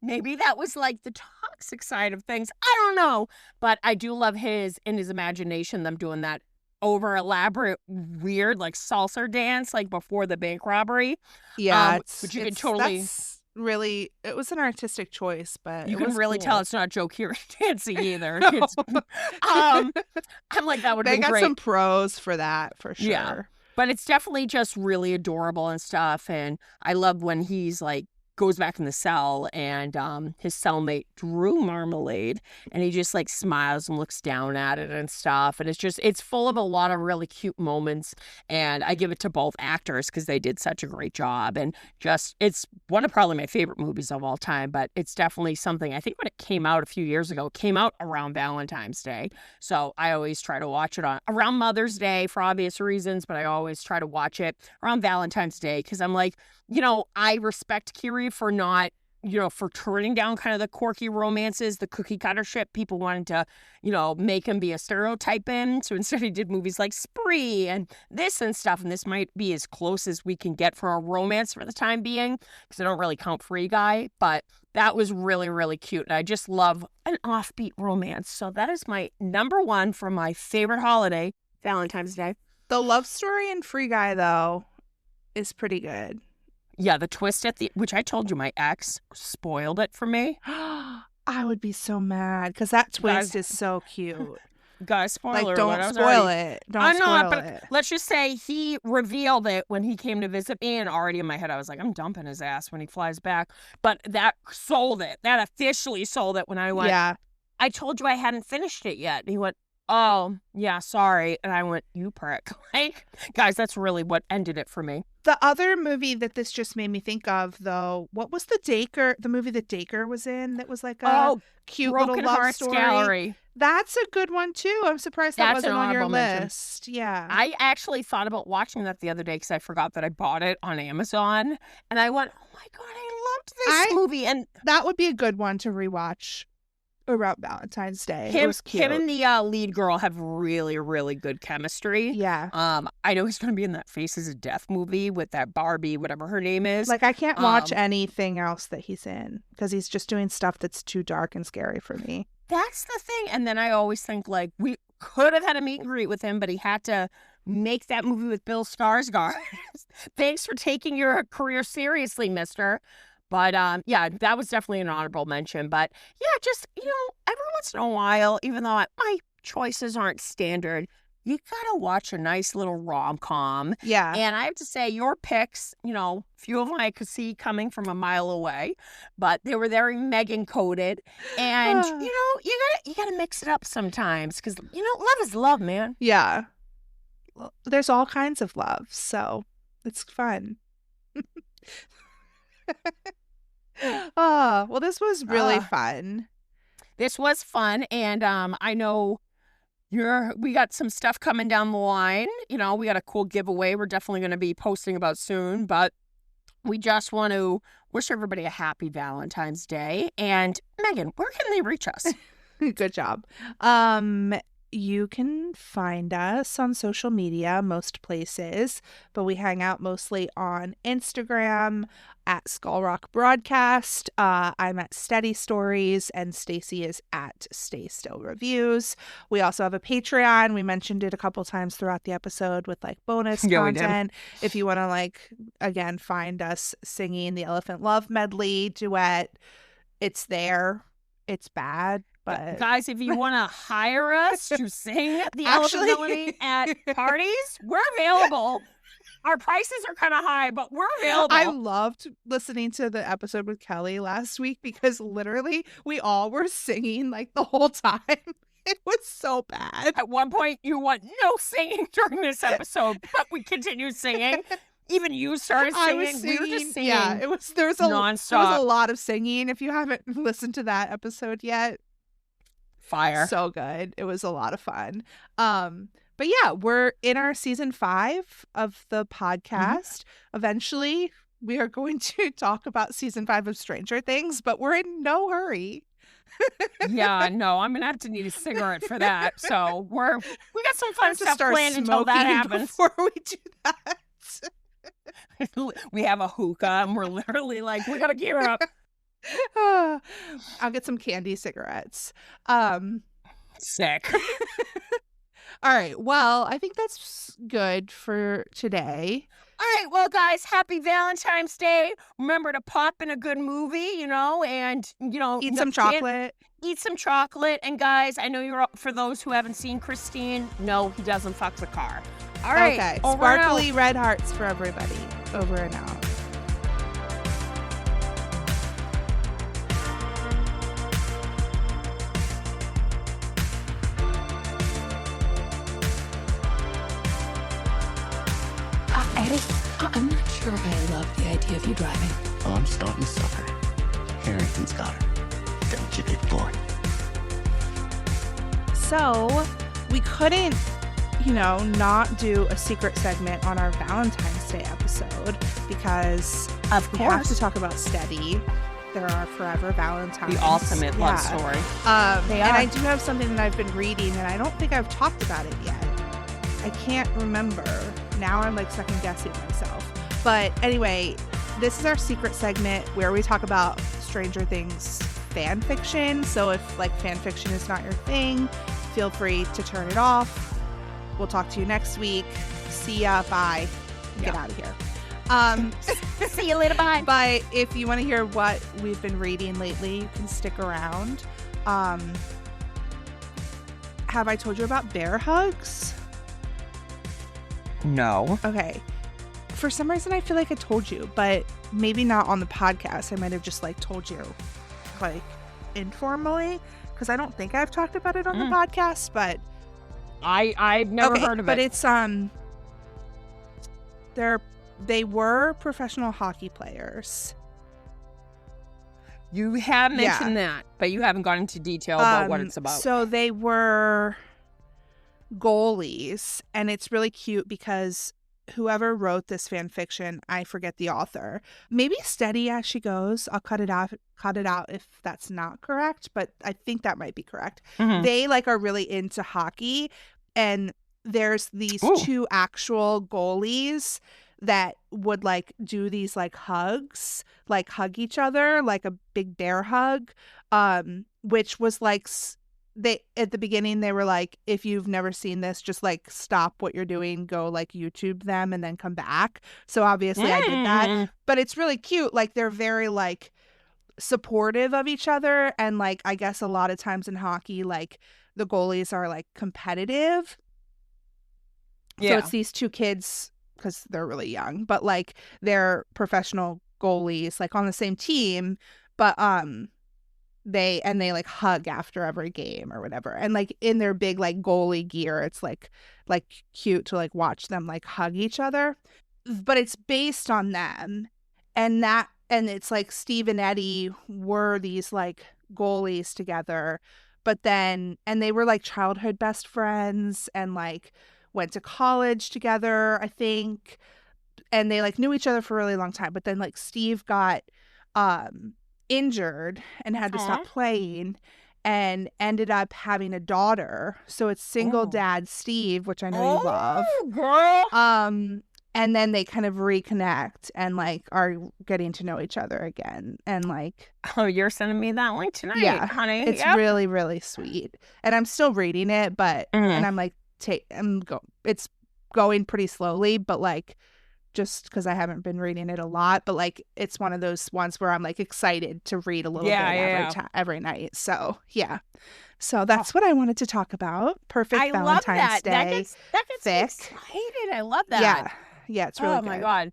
maybe that was like the toxic side of things. I don't know. But I do love in his imagination, them doing that over elaborate, weird, like salsa dance, like before the bank robbery. Yeah, But you can totally. That's really, it was an artistic choice, but You it can was really cool. tell it's not Joe Keery dancing either. No. I'm like, that would have They been got great. some pros for that, for sure. Yeah. But it's definitely just really adorable and stuff. And I love when he's like, goes back in the cell and his cellmate Drew Marmalade, and he just like smiles and looks down at it and stuff. And it's full of a lot of really cute moments. And I give it to both actors because they did such a great job. And it's one of probably my favorite movies of all time, but it's definitely something, I think when it came out a few years ago, it came out around Valentine's Day. So I always try to watch it around Mother's Day for obvious reasons, but I always try to watch it around Valentine's Day because I'm like, I respect Keery for not, for turning down kind of the quirky romances, the cookie cutter shit people wanted to, make him be a stereotype in. So instead he did movies like Spree and this and stuff. And this might be as close as we can get for a romance for the time being because I don't really count Free Guy. But that was really, really cute. And I just love an offbeat romance. So that is my number one for my favorite holiday, Valentine's Day. The love story in Free Guy, though, is pretty good. Yeah, the twist which I told you my ex spoiled it for me. I would be so mad because that twist is so cute. Guys, spoiler Like, don't alert. spoil it. Don't spoil it. Let's just say he revealed it when he came to visit me, and already in my head I was like, I'm dumping his ass when he flies back. But that sold it. That officially sold it when I went, Yeah. I told you I hadn't finished it yet. And he went, oh, yeah, sorry. And I went, you prick. Like, guys, that's really what ended it for me. The other movie that this just made me think of, though, what was the movie that Dacre was in that was like a cute Broken little love Hearts story? Gallery. That's a good one, too. I'm surprised that That's wasn't an on your honorable mention. list. Yeah. I actually thought about watching that the other day because I forgot that I bought it on Amazon. And I went, oh, my God, I loved this movie. And that would be a good one to rewatch around Valentine's Day. It was cute. Him and the lead girl have really, really good chemistry. Yeah. I know he's going to be in that Faces of Death movie with that Barbie, whatever her name is. Like, I can't watch anything else that he's in because he's just doing stuff that's too dark and scary for me. That's the thing. And then I always think, like, we could have had a meet and greet with him, but he had to make that movie with Bill Skarsgård. Thanks for taking your career seriously, mister. But, yeah, that was definitely an honorable mention. But, yeah, just, every once in a while, even though my choices aren't standard, you gotta watch a nice little rom-com. Yeah. And I have to say, your picks, few of them I could see coming from a mile away, but they were very Megan-coded. And, you gotta mix it up sometimes because, love is love, man. Yeah. Well, there's all kinds of love, so it's fun. Oh, well, this was really fun. This was fun, and I know we got some stuff coming down the line. We got a cool giveaway we're definitely going to be posting about soon, but we just want to wish everybody a happy Valentine's Day. And Megan, where can they reach us? Good job. You can find us on social media, most places, but we hang out mostly on Instagram at Skull Rock Broadcast. I'm at Steady Stories, and Stacy is at Stay Still Reviews. We also have a Patreon. We mentioned it a couple times throughout the episode with like bonus content. If you want to again, find us singing the Elephant Love medley duet, it's there. It's bad. But guys, if you want to hire us to sing the Elephant Melody at parties, we're available. Our prices are kind of high, but we're available. I loved listening to the episode with Kelly last week because literally we all were singing the whole time. It was so bad. At one point, you want no singing during this episode, but we continued singing. Even you started singing. I was singing. We were just singing. Yeah, there was nonstop. a lot of singing. If you haven't listened to that episode yet, fire. So good. It was a lot of fun. But yeah, we're in our season 5 of the podcast. Eventually, we are going to talk about season 5 of Stranger Things, but we're in no hurry. Yeah, no, I'm gonna have to need a cigarette for that. So we got some fun have to stuff start planned until that smoking happens. before we do that. We have a hookah, and we're literally like, we gotta gear up. I'll get some candy cigarettes. Sick. All right. Well, I think that's good for today. All right, well, guys, happy Valentine's Day. Remember to pop in a good movie, and Eat some chocolate. Eat some chocolate. And guys, I know for those who haven't seen Christine, no, he doesn't fuck the car. All right. Okay. Over and out. Sparkly red hearts for everybody. Over and out. Eddie, I'm not sure I love the idea of you driving. Oh, I'm starting to suffer. Harrington's got her. Don't you, big boy? So we couldn't, not do a secret segment on our Valentine's Day episode because Of we have course. to talk about Steady. There are forever Valentines. The ultimate love story. They And are. I do have something that I've been reading, and I don't think I've talked about it yet. I can't remember. Now I'm like second guessing myself. But anyway, this is our secret segment where we talk about Stranger Things fan fiction. So if like fan fiction is not your thing, feel free to turn it off. We'll talk to you next week. See ya. Bye. Get out of here. See you later. Bye. But if you want to hear what we've been reading lately, you can stick around. Have I told you about bear hugs? No. Okay. For some reason, I feel like I told you, but maybe not on the podcast. I might have just like told you, like informally, because I don't think I've talked about it on the podcast. But I've never heard of but it. it's they were professional hockey players. You have mentioned that, but you haven't gone into detail about what it's about. So they were goalies, and it's really cute because whoever wrote this fan fiction, I forget the author. Maybe Steady As She Goes. I'll cut it out if that's not correct, but I think that might be correct. Mhm. They like are really into hockey, and there's these Ooh. two actual goalies that would like do these like hugs, like hug each other, like a big bear hug, which was like they at the beginning they were like, if you've never seen this, just like stop what you're doing, go like YouTube them and then come back. So obviously I did that, but it's really cute. Like they're very like supportive of each other, and like I guess a lot of times in hockey, like the goalies are like competitive. Yeah. So it's these two kids because they're really young, but like they're professional goalies, like on the same team, but they like hug after every game or whatever, and like in their big like goalie gear, it's like cute to like watch them like hug each other. But it's based on them, and it's like Steve and Eddie were these like goalies together, but then and they were like childhood best friends and like went to college together, I think, and they like knew each other for a really long time. But then like Steve got injured and had to stop playing and ended up having a daughter. So it's single dad Steve, which I know you love. Girl. And then they kind of reconnect and like are getting to know each other again. And like, Oh, you're sending me that link tonight, yeah, honey. it's Yep. really, really sweet. And I'm still reading it, but and I'm like, it's going pretty slowly, but like just because I haven't been reading it a lot, but like it's one of those ones where I'm like excited to read a little bit every night. So yeah, so that's what I wanted to talk about. Perfect I love Valentine's that. Day. That gets me Thick. excited. I love that. Yeah, it's really Oh good. my god.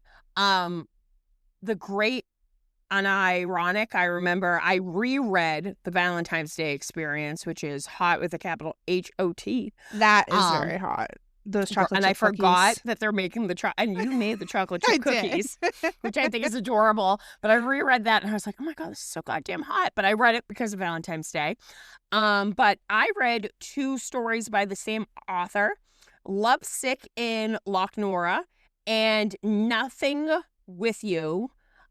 The great unironic. I remember I reread the Valentine's Day Experience, which is hot with a capital HOT. That is very hot. Those chocolate and chip I forgot cookies. that they're making and you made the chocolate I chip did. cookies, which I think is adorable. But I reread that and I was like, oh my god, this is so goddamn hot. But I read it because of Valentine's Day. But I read two stories by the same author, Lovesick in Loch Nora and Nothing with You,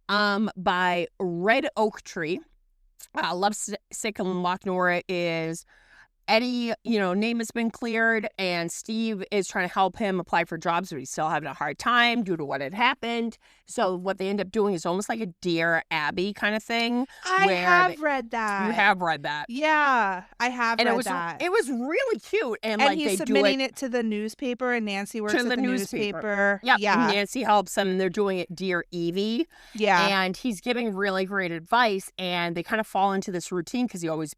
by Red Oak Tree. Lovesick and Loch-Nora is Eddie, name has been cleared, and Steve is trying to help him apply for jobs, but he's still having a hard time due to what had happened. So what they end up doing is almost like a Dear Abby kind of thing. I have read that. You have read that. Yeah, I have read that. It was really cute. And like he's they submitting do it to the newspaper, and Nancy works to at the newspaper. Yep. Yeah. And Nancy helps them, and they're doing it Dear Evie. Yeah. And he's giving really great advice, and they kind of fall into this routine because he always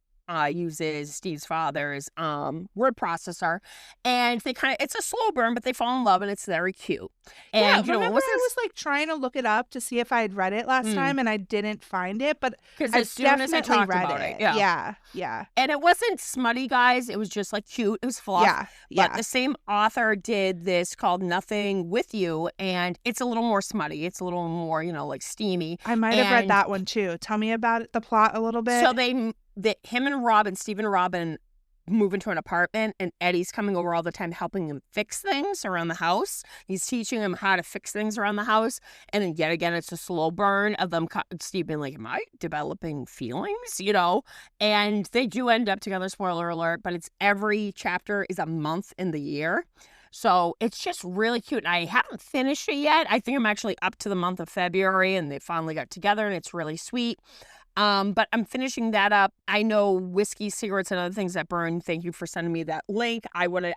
uses Steve's father's word processor, and it's a slow burn, but they fall in love, and it's very cute. And remember I was like trying to look it up to see if I had read it last time, and I didn't find it, but because as soon as I talked about it, yeah, and it wasn't smutty, guys. It was just like cute. It was fluff. But the same author did this called Nothing With You, and it's a little more smutty. It's a little more, like steamy. I might have read that one too. Tell me about it, the plot a little bit. So him and Steve and Robin move into an apartment, and Eddie's coming over all the time helping him fix things around the house. He's teaching him how to fix things around the house. And then yet again, it's a slow burn of them, Steve being like, am I developing feelings? And they do end up together, spoiler alert, but every chapter is a month in the year. So it's just really cute. And I haven't finished it yet. I think I'm actually up to the month of February, and they finally got together, and it's really sweet. But I'm finishing that up. I know Whiskey, Cigarettes, and Other Things That Burn. Thank you for sending me that link. I want to,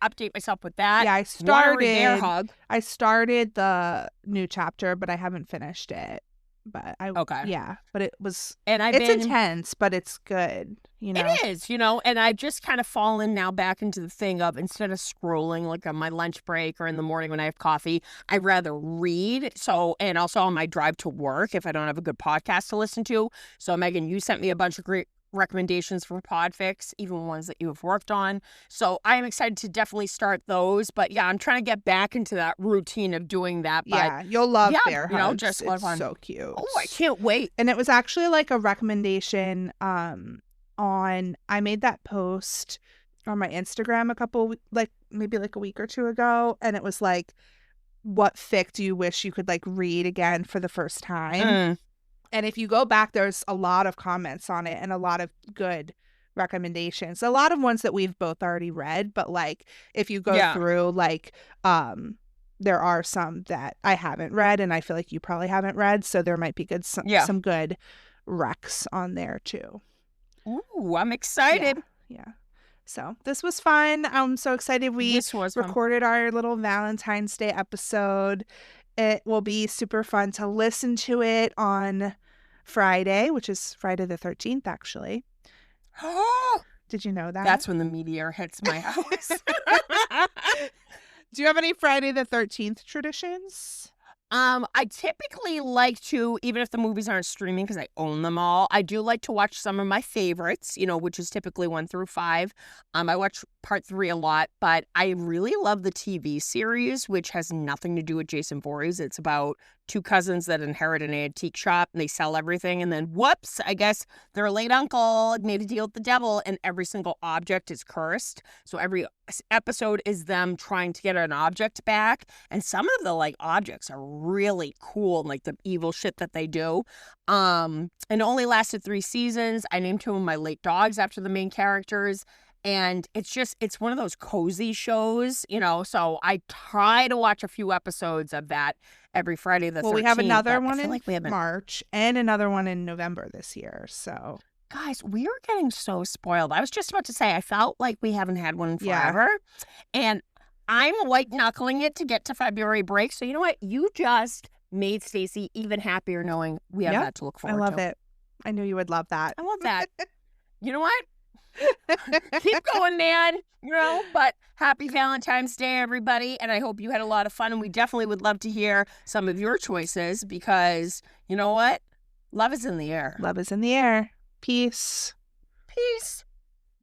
update myself with that. Yeah, I started the new chapter, but I haven't finished it. But but it was, and it's intense, but it's good. It is, and I've just kind of fallen now back into the thing of, instead of scrolling like on my lunch break or in the morning when I have coffee, I'd rather read. So, and also on my drive to work if I don't have a good podcast to listen to. So Megan, you sent me a bunch of great recommendations for Podfix, even ones that you have worked on. So I am excited to definitely start those. But yeah, I'm trying to get back into that routine of doing that. But you'll love Bear Hugs. Just it's fun. So cute. Oh, I can't wait. And it was actually like a recommendation I made that post on my Instagram maybe a week or two ago, and it was like, what fic do you wish you could read again for the first time? And if you go back, there's a lot of comments on it and a lot of good recommendations. A lot of ones that we've both already read, but if you go through, there are some that I haven't read, and I feel like you probably haven't read, so there might be some good recs on there too. Ooh, I'm excited. Yeah. So this was fun. I'm so excited we recorded our little Valentine's Day episode. It will be super fun to listen to it on Friday, which is Friday the 13th, actually. Did you know that? That's when the meteor hits my house. Do you have any Friday the 13th traditions? I typically like to, even if the movies aren't streaming because I own them all, I do like to watch some of my favorites, which is typically 1 through 5. I watch part 3 a lot, but I really love the TV series, which has nothing to do with Jason Voorhees. It's about 2 cousins that inherit an antique shop, and they sell everything, and then whoops, I guess their late uncle made a deal with the devil, and every single object is cursed. So every episode is them trying to get an object back, and some of the objects are really cool, the evil shit that they do. And it only lasted 3 seasons. I named 2 of my late dogs after the main characters. And it's one of those cozy shows, so I try to watch a few episodes of that every Friday the 13th. Well, we have another one in March and another one in November this year, so. Guys, we are getting so spoiled. I was just about to say, I felt like we haven't had one in forever. And I'm white-knuckling it to get to February break. So you know what? You just made Stacey even happier knowing we have that to look forward to. I love it. I knew you would love that. I love that. You know what? Keep going, man. But happy Valentine's Day, everybody. And I hope you had a lot of fun. And we definitely would love to hear some of your choices because, you know what? Love is in the air. Love is in the air. Peace. Peace.